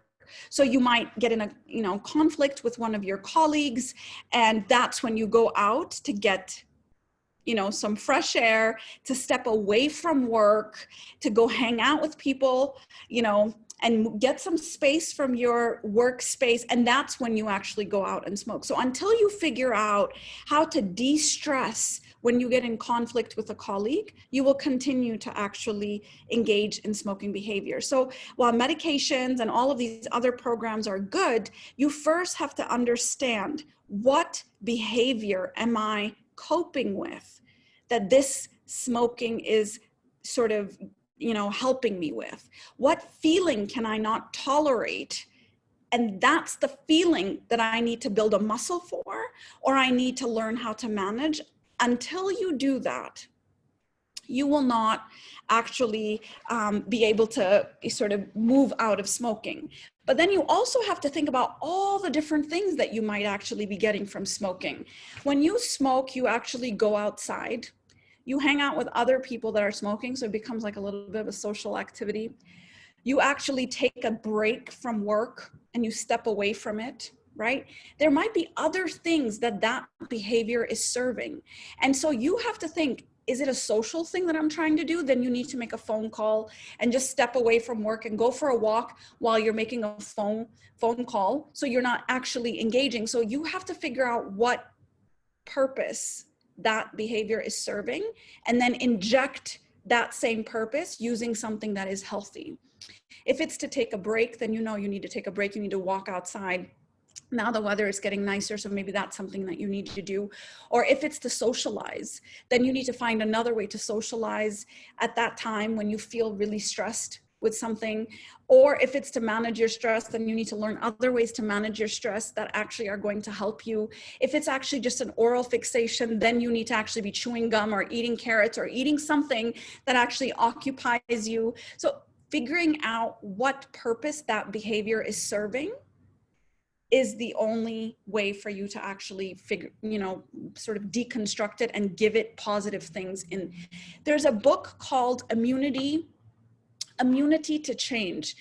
Speaker 1: So you might get in a conflict with one of your colleagues, and that's when you go out to get some fresh air, to step away from work, to go hang out with people, and get some space from your workspace. And that's when you actually go out and smoke. So until you figure out how to de-stress when you get in conflict with a colleague, you will continue to actually engage in smoking behavior. So while medications and all of these other programs are good, you first have to understand, what behavior am I coping with that this smoking is sort of helping me with? What feeling can I not tolerate And that's the feeling that I need to build a muscle for, or I need to learn how to manage. Until you do that, you will not actually be able to sort of move out of smoking. But then you also have to think about all the different things that you might actually be getting from smoking. When you smoke, you actually go outside. You hang out with other people that are smoking, so it becomes like a little bit of a social activity. You actually take a break from work and you step away from it, right? There might be other things that that behavior is serving. And so you have to think, is it a social thing that I'm trying to do? Then you need to make a phone call and just step away from work and go for a walk while you're making a phone call. So you're not actually engaging. So you have to figure out what purpose that behavior is serving and then inject that same purpose using something that is healthy. If it's to take a break, then you know you need to take a break. You need to walk outside. Now the weather is getting nicer, so maybe that's something that you need to do. Or if it's to socialize, then you need to find another way to socialize at that time when you feel really stressed with something. Or if it's to manage your stress, then you need to learn other ways to manage your stress that actually are going to help you. If it's actually just an oral fixation, then you need to actually be chewing gum or eating carrots or eating something that actually occupies you. So figuring out what purpose that behavior is serving is the only way for you to actually figure, sort of deconstruct it and give it positive things in. There's a book called Immunity to Change.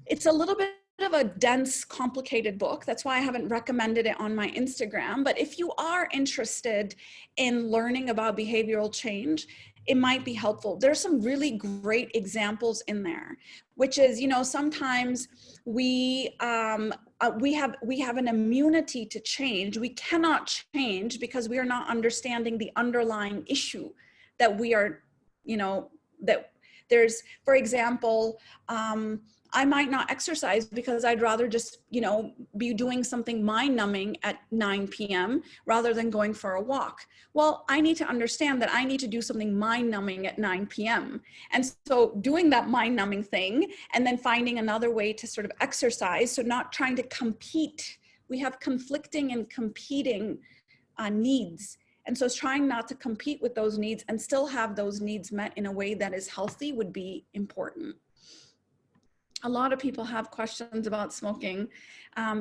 Speaker 1: It's a little bit of a dense, complicated book. That's why I haven't recommended it on my Instagram. But if you are interested in learning about behavioral change, it might be helpful. There's some really great examples in there, which is, sometimes we have an immunity to change. We cannot change because we are not understanding the underlying issue that we are, that there's, for example, I might not exercise because I'd rather just, be doing something mind-numbing at 9 p.m. rather than going for a walk. Well, I need to understand that I need to do something mind-numbing at 9 p.m. And so doing that mind-numbing thing and then finding another way to sort of exercise, so not trying to compete. We have conflicting and competing needs. And so trying not to compete with those needs and still have those needs met in a way that is healthy would be important. A lot of people have questions about smoking.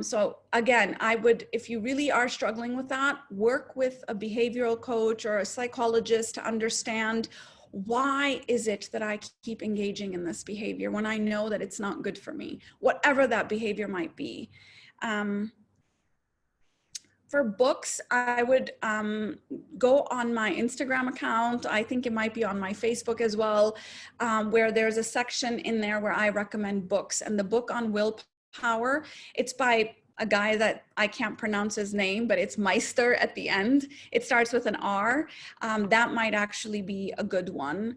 Speaker 1: So again, I would, if you really are struggling with that, work with a behavioral coach or a psychologist to understand, why is it that I keep engaging in this behavior when I know that it's not good for me, whatever that behavior might be. For books, I would go on my Instagram account. I think it might be on my Facebook as well, where there's a section in there where I recommend books. And the book on willpower, it's by a guy that I can't pronounce his name, but it's Meister at the end. It starts with an R. That might actually be a good one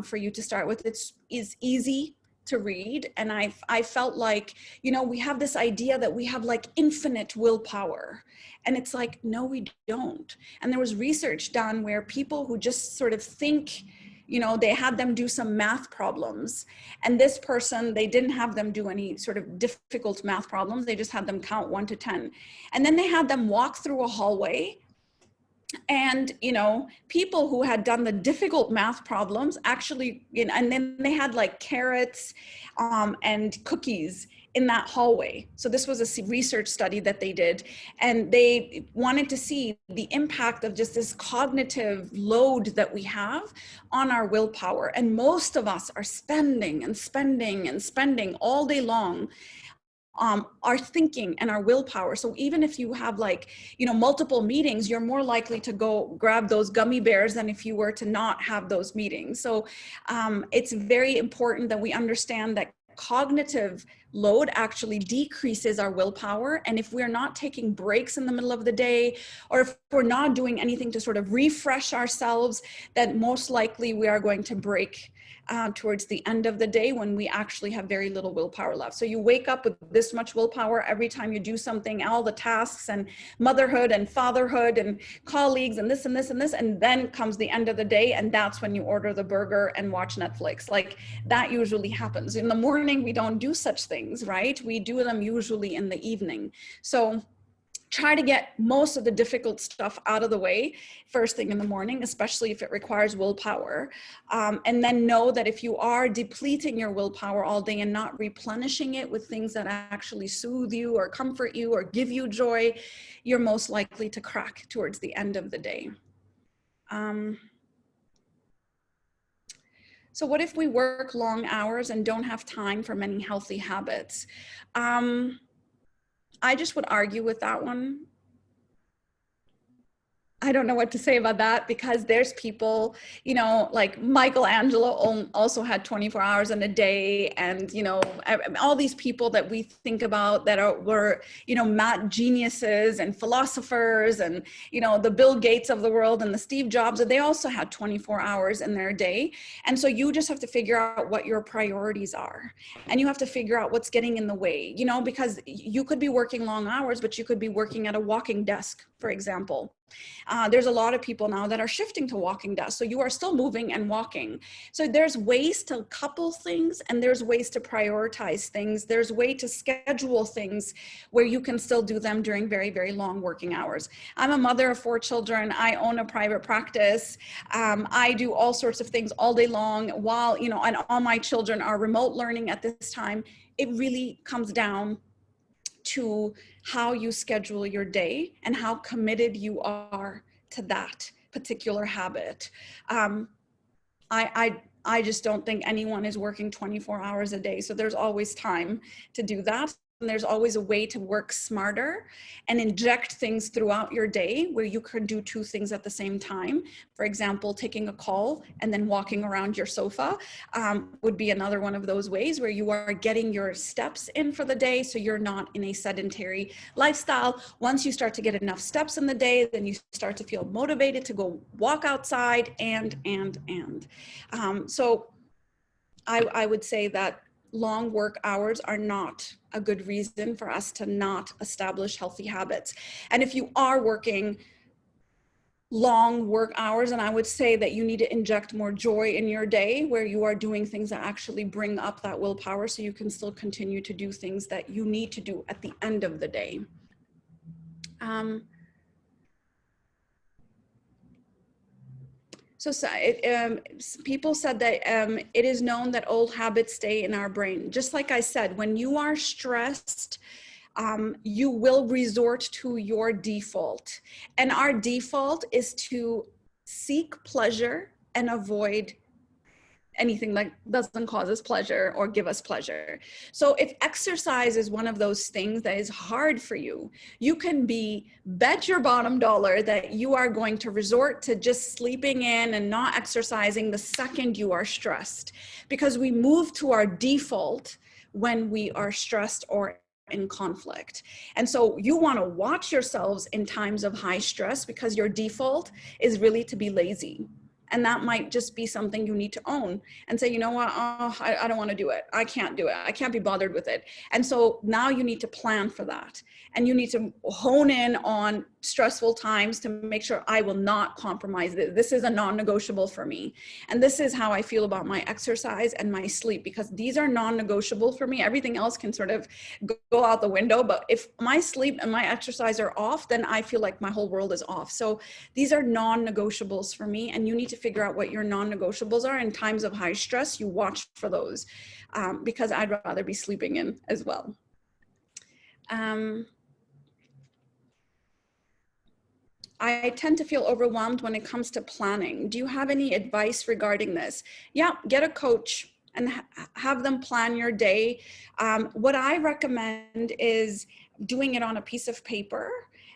Speaker 1: for you to start with. It's easy to read. And I felt like, we have this idea that we have like infinite willpower. And it's like, no, we don't. And there was research done where people who just sort of think, they had them do some math problems. And this person, they didn't have them do any sort of difficult math problems. They just had them count 1 to 10. And then they had them walk through a hallway. And, people who had done the difficult math problems actually, and then they had like carrots and cookies in that hallway. So this was a research study that they did, and they wanted to see the impact of just this cognitive load that we have on our willpower. And most of us are spending and spending and spending all day long our thinking and our willpower. So even if you have multiple meetings, you're more likely to go grab those gummy bears than if you were to not have those meetings. So it's very important that we understand that cognitive load actually decreases our willpower. And if we're not taking breaks in the middle of the day, or if we're not doing anything to sort of refresh ourselves, then most likely we are going to break towards the end of the day when we actually have very little willpower left. So you wake up with this much willpower every time you do something, all the tasks and motherhood and fatherhood and colleagues and this and this and this, and then comes the end of the day, and that's when you order the burger and watch Netflix. Like, that usually happens. In the morning, we don't do such things, right? We do them usually in the evening. So try to get most of the difficult stuff out of the way first thing in the morning, especially if it requires willpower. And then know that if you are depleting your willpower all day and not replenishing it with things that actually soothe you or comfort you or give you joy, you're most likely to crack towards the end of the day. So what if we work long hours and don't have time for many healthy habits? I just would argue with that one. I don't know what to say about that, because there's people, you know, like Michelangelo also had 24 hours in a day. And, you know, all these people that we think about that were, you know, math geniuses and philosophers and, you know, the Bill Gates of the world and the Steve Jobs, they also had 24 hours in their day. And so you just have to figure out what your priorities are. And you have to figure out what's getting in the way, you know, because you could be working long hours, but you could be working at a walking desk, for example. There's a lot of people now that are shifting to walking desks. So you are still moving and walking. So there's ways to couple things, and there's ways to prioritize things. There's way to schedule things where you can still do them during very, very long working hours. I'm a mother of 4 children. I own a private practice. I do all sorts of things all day long while, you know, and all my children are remote learning at this time. It really comes down to how you schedule your day and how committed you are to that particular habit. I just don't think anyone is working 24 hours a day. So there's always time to do that. And there's always a way to work smarter and inject things throughout your day where you can do 2 things at the same time. For example, taking a call and then walking around your sofa would be another one of those ways where you are getting your steps in for the day, so you're not in a sedentary lifestyle. Once you start to get enough steps in the day, then you start to feel motivated to go walk outside so I would say that long work hours are not a good reason for us to not establish healthy habits. And if you are working long work hours, and I would say that you need to inject more joy in your day where you are doing things that actually bring up that willpower so you can still continue to do things that you need to do at the end of the day. People said that it is known that old habits stay in our brain. Just like I said, when you are stressed, you will resort to your default. And our default is to seek pleasure and avoid anything that doesn't cause us pleasure or give us pleasure. So if exercise is one of those things that is hard for you, you can bet your bottom dollar that you are going to resort to just sleeping in and not exercising the second you are stressed, because we move to our default when we are stressed or in conflict. And so you want to watch yourselves in times of high stress, because your default is really to be lazy. And that might just be something you need to own and say, you know what, I don't want to do it. I can't do it. I can't be bothered with it. And so now you need to plan for that. And you need to hone in on stressful times to make sure I will not compromise this. This is a non-negotiable for me. And this is how I feel about my exercise and my sleep, because these are non-negotiable for me. Everything else can sort of go out the window. But if my sleep and my exercise are off, then I feel like my whole world is off. So these are non-negotiables for me. And you need to figure out what your non-negotiables are. In times of high stress, you watch for those, because I'd rather be sleeping in as well. I tend to feel overwhelmed when it comes to planning. Do you have any advice regarding this? Yeah, get a coach and have them plan your day. What I recommend is doing it on a piece of paper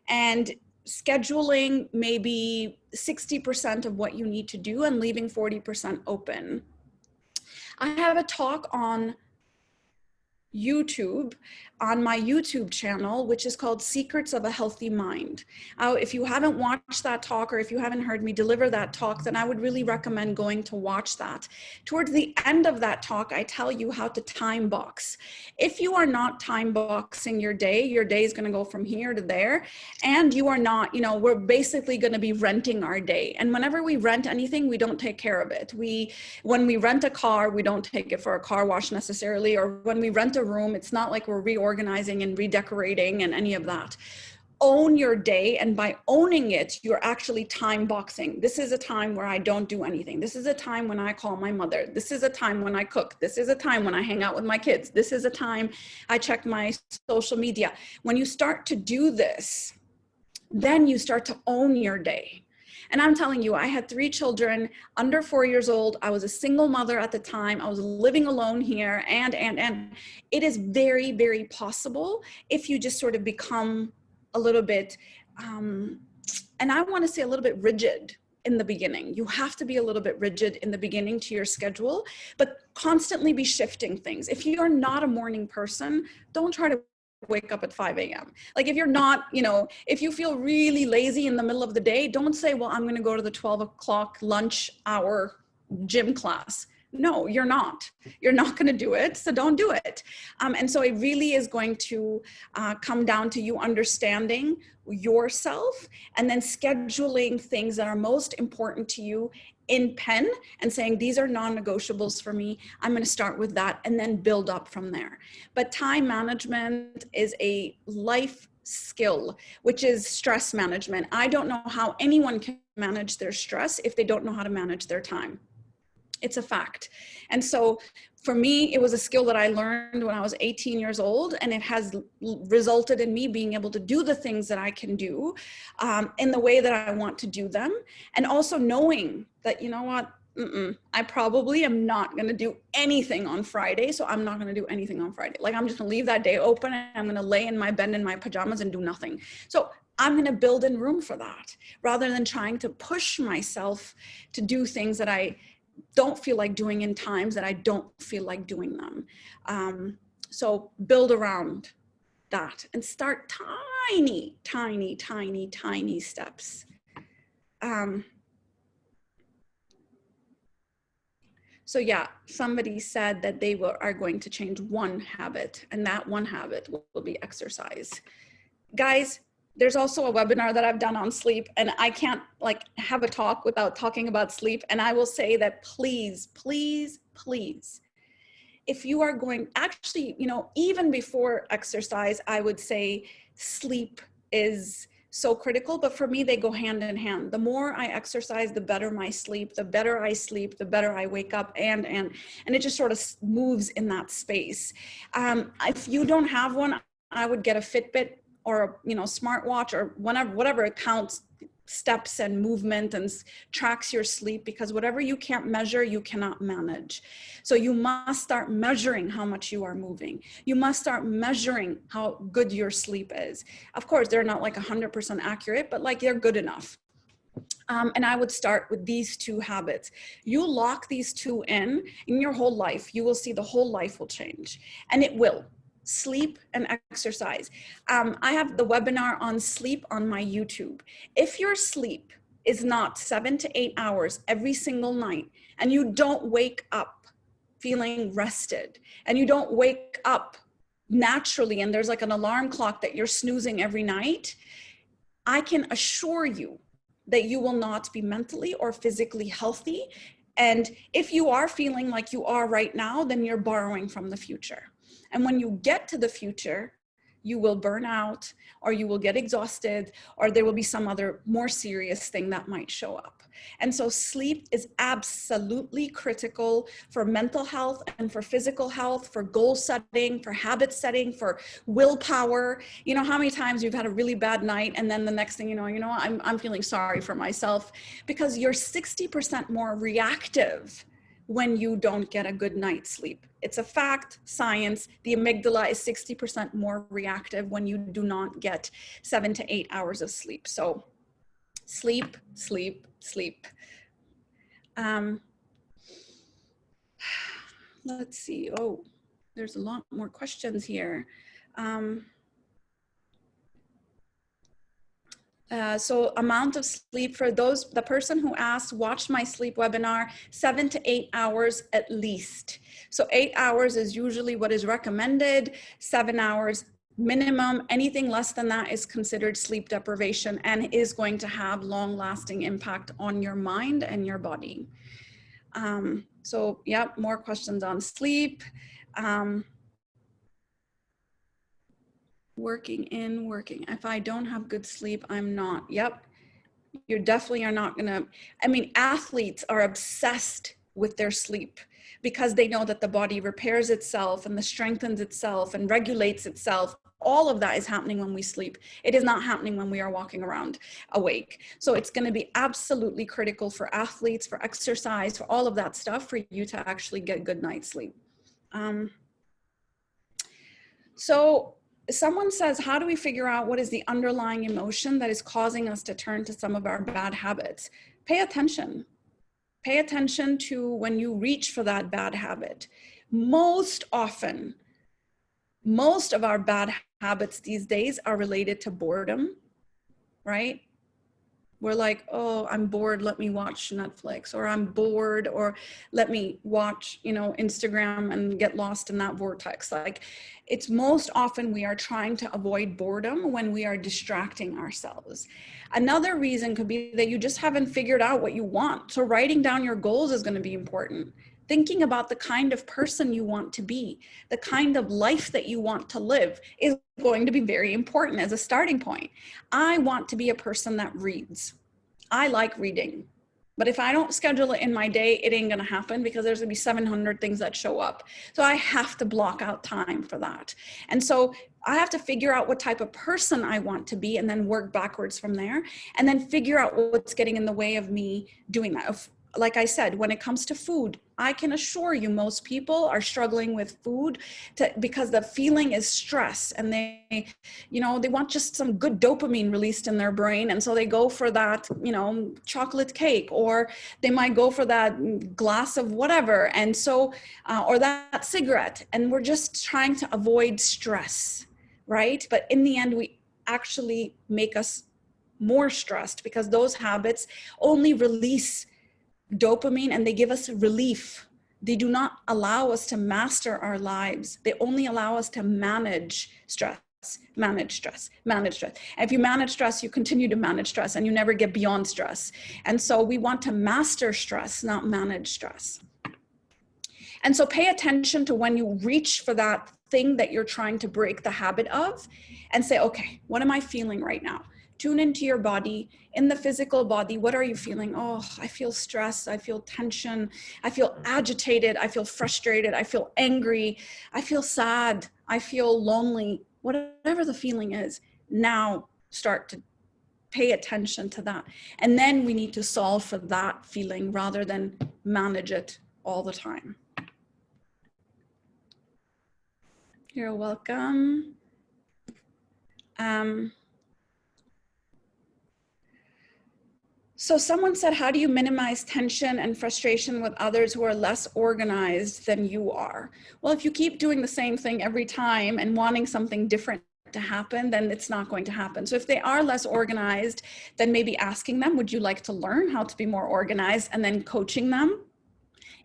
Speaker 1: and scheduling maybe 60% of what you need to do and leaving 40% open. I have a talk on YouTube on my YouTube channel, which is called Secrets of a Healthy Mind. If you haven't watched that talk, or if you haven't heard me deliver that talk, then I would really recommend going to watch that. Towards the end of that talk, I tell you how to time box. If you are not time boxing your day is going to go from here to there, and you are not, we're basically going to be renting our day. And whenever we rent anything, we don't take care of it. When we rent a car, we don't take it for a car wash necessarily, or when we rent a room, it's not like we're reorganizing and redecorating and any of that. Own your day, and by owning it, you're actually time boxing. This is a time where I don't do anything. This is a time when I call my mother. This is a time when I cook. This is a time when I hang out with my kids. This is a time I check my social media. When you start to do this, then you start to own your day. And I'm telling you, I had 3 children under 4 years old. I was a single mother at the time. I was living alone here, and it is very, very possible if you just sort of become a little bit, and I want to say a little bit rigid in the beginning. You have to be a little bit rigid in the beginning to your schedule, but constantly be shifting things. If you're not a morning person, don't try to wake up at 5 a.m. Like if you're not, if you feel really lazy in the middle of the day, don't say, well, I'm going to go to the 12 o'clock lunch hour gym class. No, you're not. You're not going to do it. So don't do it. And so it really is going to come down to you understanding yourself and then scheduling things that are most important to you in pen and saying, these are non-negotiables for me. I'm going to start with that and then build up from there. But time management is a life skill, which is stress management. I don't know how anyone can manage their stress if they don't know how to manage their time. It's a fact. And so for me, it was a skill that I learned when I was 18 years old, and it has resulted in me being able to do the things that I can do in the way that I want to do them. And also knowing that, you know what, I probably am not going to do anything on Friday. So I'm not going to do anything on Friday. Like I'm just going to leave that day open and I'm going to lay in my bed in my pajamas and do nothing. So I'm going to build in room for that rather than trying to push myself to do things that I don't feel like doing in times that I don't feel like doing them. So build around that and start tiny, tiny, tiny, tiny steps. So yeah, somebody said that they are going to change one habit, and that one habit will be exercise. Guys, there's also a webinar that I've done on sleep, and I can't like have a talk without talking about sleep. And I will say that please, please, please, if you are going, actually, even before exercise, I would say sleep is so critical, but for me, they go hand in hand. The more I exercise, the better my sleep, the better I sleep, the better I wake up, and it just sort of moves in that space. If you don't have one, I would get a Fitbit or smartwatch or whatever it counts steps and movement and tracks your sleep, because whatever you can't measure, you cannot manage. So you must start measuring how much you are moving. You must start measuring how good your sleep is. Of course, they're not like 100% accurate, but like they're good enough. And I would start with these 2 habits. You lock these 2 in your whole life, you will see the whole life will change, and it will. Sleep and exercise. I have the webinar on sleep on my YouTube. If your sleep is not 7 to 8 hours every single night, and you don't wake up feeling rested, and you don't wake up naturally, and there's like an alarm clock that you're snoozing every night, I can assure you that you will not be mentally or physically healthy. And if you are feeling like you are right now, then you're borrowing from the future. And when you get to the future, you will burn out, or you will get exhausted, or there will be some other more serious thing that might show up. And so sleep is absolutely critical for mental health and for physical health, for goal setting, for habit setting, for willpower. How many times you've had a really bad night, and then the next thing I'm feeling sorry for myself, because you're 60% more reactive when you don't get a good night's sleep. It's a fact, science. The amygdala is 60% more reactive when you do not get 7 to 8 hours of sleep. So sleep, sleep, sleep. Let's see. Oh, There's a lot more questions here. So amount of sleep for those, the person who asked, watched my sleep webinar, 7 to 8 hours at least. So 8 hours is usually what is recommended, 7 hours minimum. Anything less than that is considered sleep deprivation and is going to have long-lasting impact on your mind and your body. So yeah, more questions on sleep. Working. If I don't have good sleep, I'm not. Yep. You definitely are not gonna, I mean, athletes are obsessed with their sleep because they know that the body repairs itself and strengthens itself and regulates itself. All of that is happening when we sleep. It is not happening when we are walking around awake. So it's going to be absolutely critical for athletes, for exercise, for all of that stuff, for you to actually get good night's sleep. So someone says, how do we figure out what is the underlying emotion that is causing us to turn to some of our bad habits? Pay attention. Pay attention to when you reach for that bad habit. Most often, most of our bad habits these days are related to boredom, right? We're like, oh, I'm bored, let me watch Netflix, or I'm bored, or let me watch, you know, Instagram and get lost in that vortex. Like, it's most often we are trying to avoid boredom when we are distracting ourselves. Another reason could be that you just haven't figured out what you want. So writing down your goals is going to be important. Thinking about the kind of person you want to be, the kind of life that you want to live is going to be very important as a starting point. I want to be a person that reads. I like reading, but if I don't schedule it in my day, it ain't gonna happen because there's gonna be 700 things that show up. So I have to block out time for that. And so I have to figure out what type of person I want to be and then work backwards from there and then figure out what's getting in the way of me doing that. Like I said, when it comes to food, I can assure you most people are struggling with food because the feeling is stress and they, you know, they want just some good dopamine released in their brain. And so they go for that, you know, chocolate cake, or they might go for that glass of whatever. And so, or that cigarette. And we're just trying to avoid stress, right? But in the end, we actually make us more stressed because those habits only release dopamine and they give us relief. They do not allow us to master our lives. They only allow us to manage stress, manage stress, manage stress. And if you manage stress, you continue to manage stress and you never get beyond stress. And so we want to master stress, not manage stress. And so pay attention to when you reach for that thing that you're trying to break the habit of and say, okay, what am I feeling right now? Tune into your body. In the physical body, what are you feeling? Oh, I feel stress. I feel tension. I feel agitated. I feel frustrated. I feel angry. I feel sad. I feel lonely. Whatever the feeling is, now start to pay attention to that. And then we need to solve for that feeling rather than manage it all the time. You're welcome. So someone said, how do you minimize tension and frustration with others who are less organized than you are? Well, if you keep doing the same thing every time and wanting something different to happen, then it's not going to happen. So if they are less organized, then maybe asking them, would you like to learn how to be more organized, and then coaching them.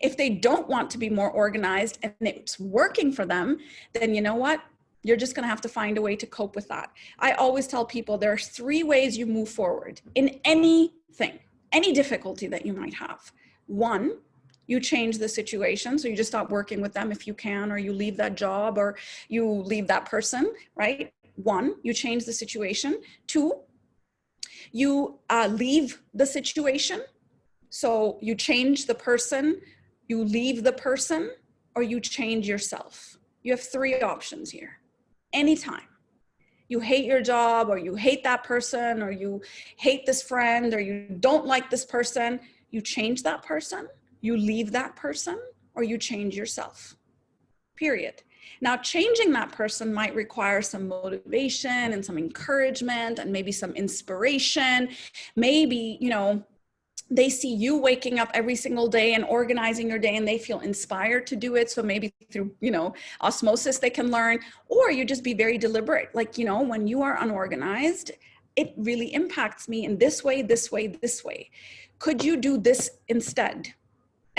Speaker 1: If they don't want to be more organized and it's working for them, then you know what? You're just going to have to find a way to cope with that. I always tell people there are 3 ways you move forward in anything, any difficulty that you might have. 1, you change the situation. So you just stop working with them if you can, or you leave that job, or you leave that person, right? 1, you change the situation. 2, you leave the situation. So you change the person, you leave the person, or you change yourself. You have 3 options here. Anytime you hate your job, or you hate that person, or you hate this friend, or you don't like this person, you change that person, you leave that person, or you change yourself, period. Now, changing that person might require some motivation and some encouragement and maybe some inspiration. Maybe, you know, they see you waking up every single day and organizing your day, and they feel inspired to do it. So maybe through, osmosis, they can learn, or you just be very deliberate. Like, when you are unorganized, it really impacts me in this way, this way, this way. Could you do this instead?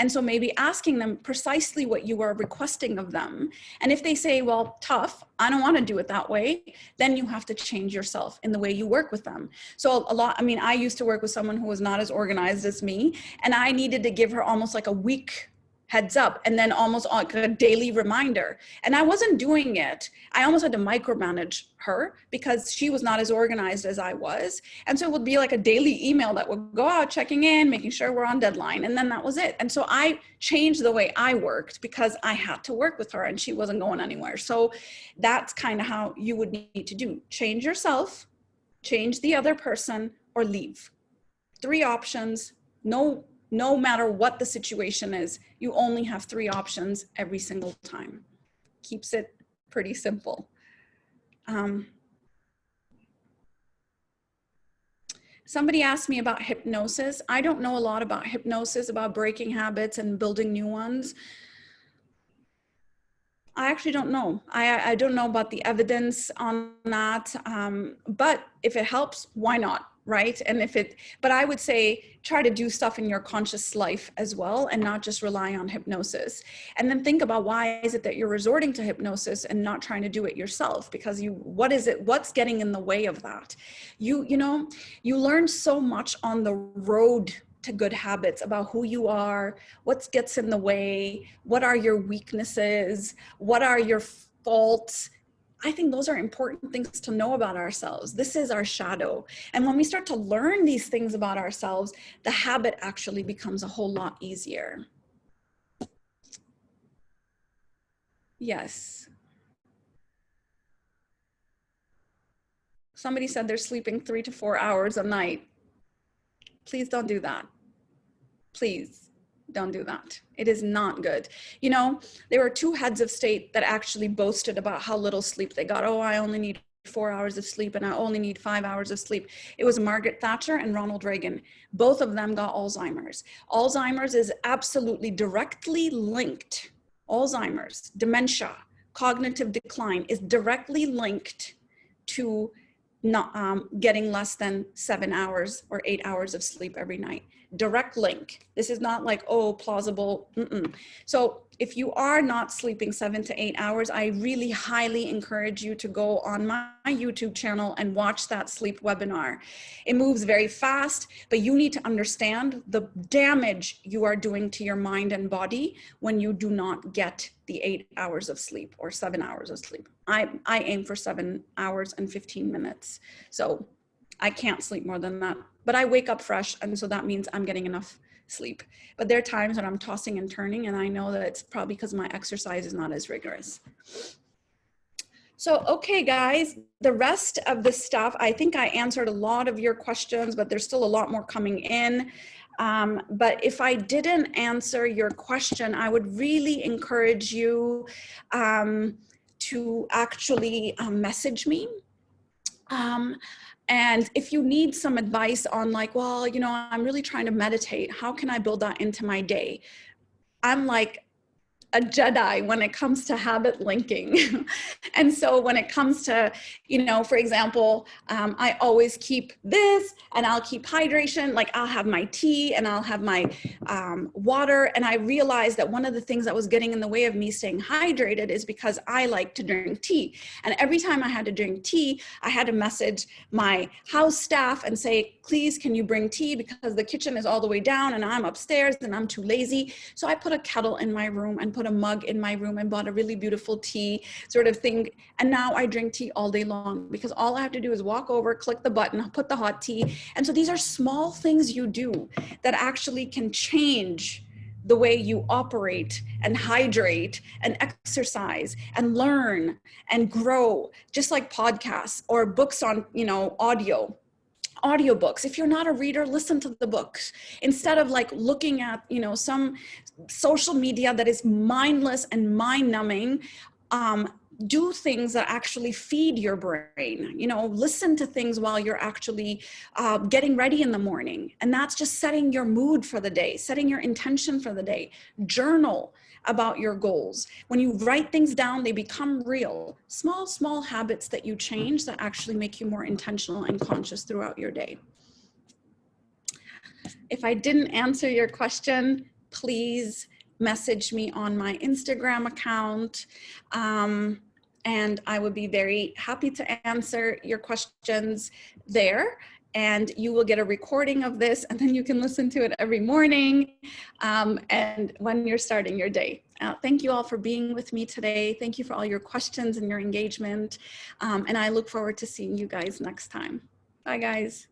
Speaker 1: And so maybe asking them precisely what you are requesting of them. And if they say, well, tough, I don't want to do it that way, then you have to change yourself in the way you work with them. So I used to work with someone who was not as organized as me, and I needed to give her almost like a week heads up, and then almost like a daily reminder. And I wasn't doing it. I almost had to micromanage her because she was not as organized as I was. And so it would be like a daily email that would go out, checking in, making sure we're on deadline. And then that was it. And so I changed the way I worked because I had to work with her and she wasn't going anywhere. So that's kind of how you would need to do. Change yourself, change the other person, or leave. 3 options. No matter what the situation is, you only have 3 options every single time. Keeps it pretty simple. Somebody asked me about hypnosis. I don't know a lot about hypnosis, about breaking habits and building new ones. I actually don't know. I don't know about the evidence on that. But if it helps, why not? Right? But I would say try to do stuff in your conscious life as well, and not just rely on hypnosis. And then think about, why is it that you're resorting to hypnosis and not trying to do it yourself? Because what's getting in the way of that? You learn so much on the road to good habits about who you are, what gets in the way, what are your weaknesses, what are your faults. I think those are important things to know about ourselves. This is our shadow. And when we start to learn these things about ourselves, the habit actually becomes a whole lot easier. Yes. Somebody said they're sleeping 3 to 4 hours a night. Please don't do that. Please don't do that. It is not good. There were 2 heads of state that actually boasted about how little sleep they got. Oh, I only need 4 hours of sleep and I only need 5 hours of sleep. It was Margaret Thatcher and Ronald Reagan. Both of them got Alzheimer's. Alzheimer's is absolutely directly linked. Alzheimer's, dementia, cognitive decline is directly linked to not getting less than 7 hours or 8 hours of sleep every night. Direct link. This is not like, oh, plausible. So if you are not sleeping 7 to 8 hours, I really highly encourage you to go on my YouTube channel and watch that sleep webinar. It moves very fast, but you need to understand the damage you are doing to your mind and body when you do not get the 8 hours of sleep or 7 hours of sleep. I aim for 7 hours and 15 minutes. So I can't sleep more than that, but I wake up fresh. And so that means I'm getting enough sleep. But there are times when I'm tossing and turning, and I know that it's probably because my exercise is not as rigorous. So, okay, guys, the rest of the stuff, I think I answered a lot of your questions, but there's still a lot more coming in. But if I didn't answer your question, I would really encourage you to actually message me. And if you need some advice on like, well, I'm really trying to meditate, how can I build that into my day? I'm like a Jedi when it comes to habit linking. And so when it comes to, for example, I always keep this, and I'll keep hydration. Like I'll have my tea and I'll have my water. And I realized that one of the things that was getting in the way of me staying hydrated is because I like to drink tea. And every time I had to drink tea, I had to message my house staff and say, please, can you bring tea? Because the kitchen is all the way down and I'm upstairs and I'm too lazy. So I put a kettle in my room and put a mug in my room and bought a really beautiful tea sort of thing. And now I drink tea all day long because all I have to do is walk over, click the button, put the hot tea. And so these are small things you do that actually can change the way you operate and hydrate and exercise and learn and grow, just like podcasts or books on, audiobooks. If you're not a reader, listen to the books instead of like looking at, some social media that is mindless and mind numbing. do things that actually feed your brain. You know, listen to things while you're actually getting ready in the morning. And that's just setting your mood for the day, setting your intention for the day. Journal about your goals. When you write things down, they become real. Small, small habits that you change that actually make you more intentional and conscious throughout your day. If I didn't answer your question, please message me on my Instagram account. And I would be very happy to answer your questions there. And you will get a recording of this, and then you can listen to it every morning and when you're starting your day. Thank you all for being with me today. Thank you for all your questions and your engagement. And I look forward to seeing you guys next time. Bye, guys.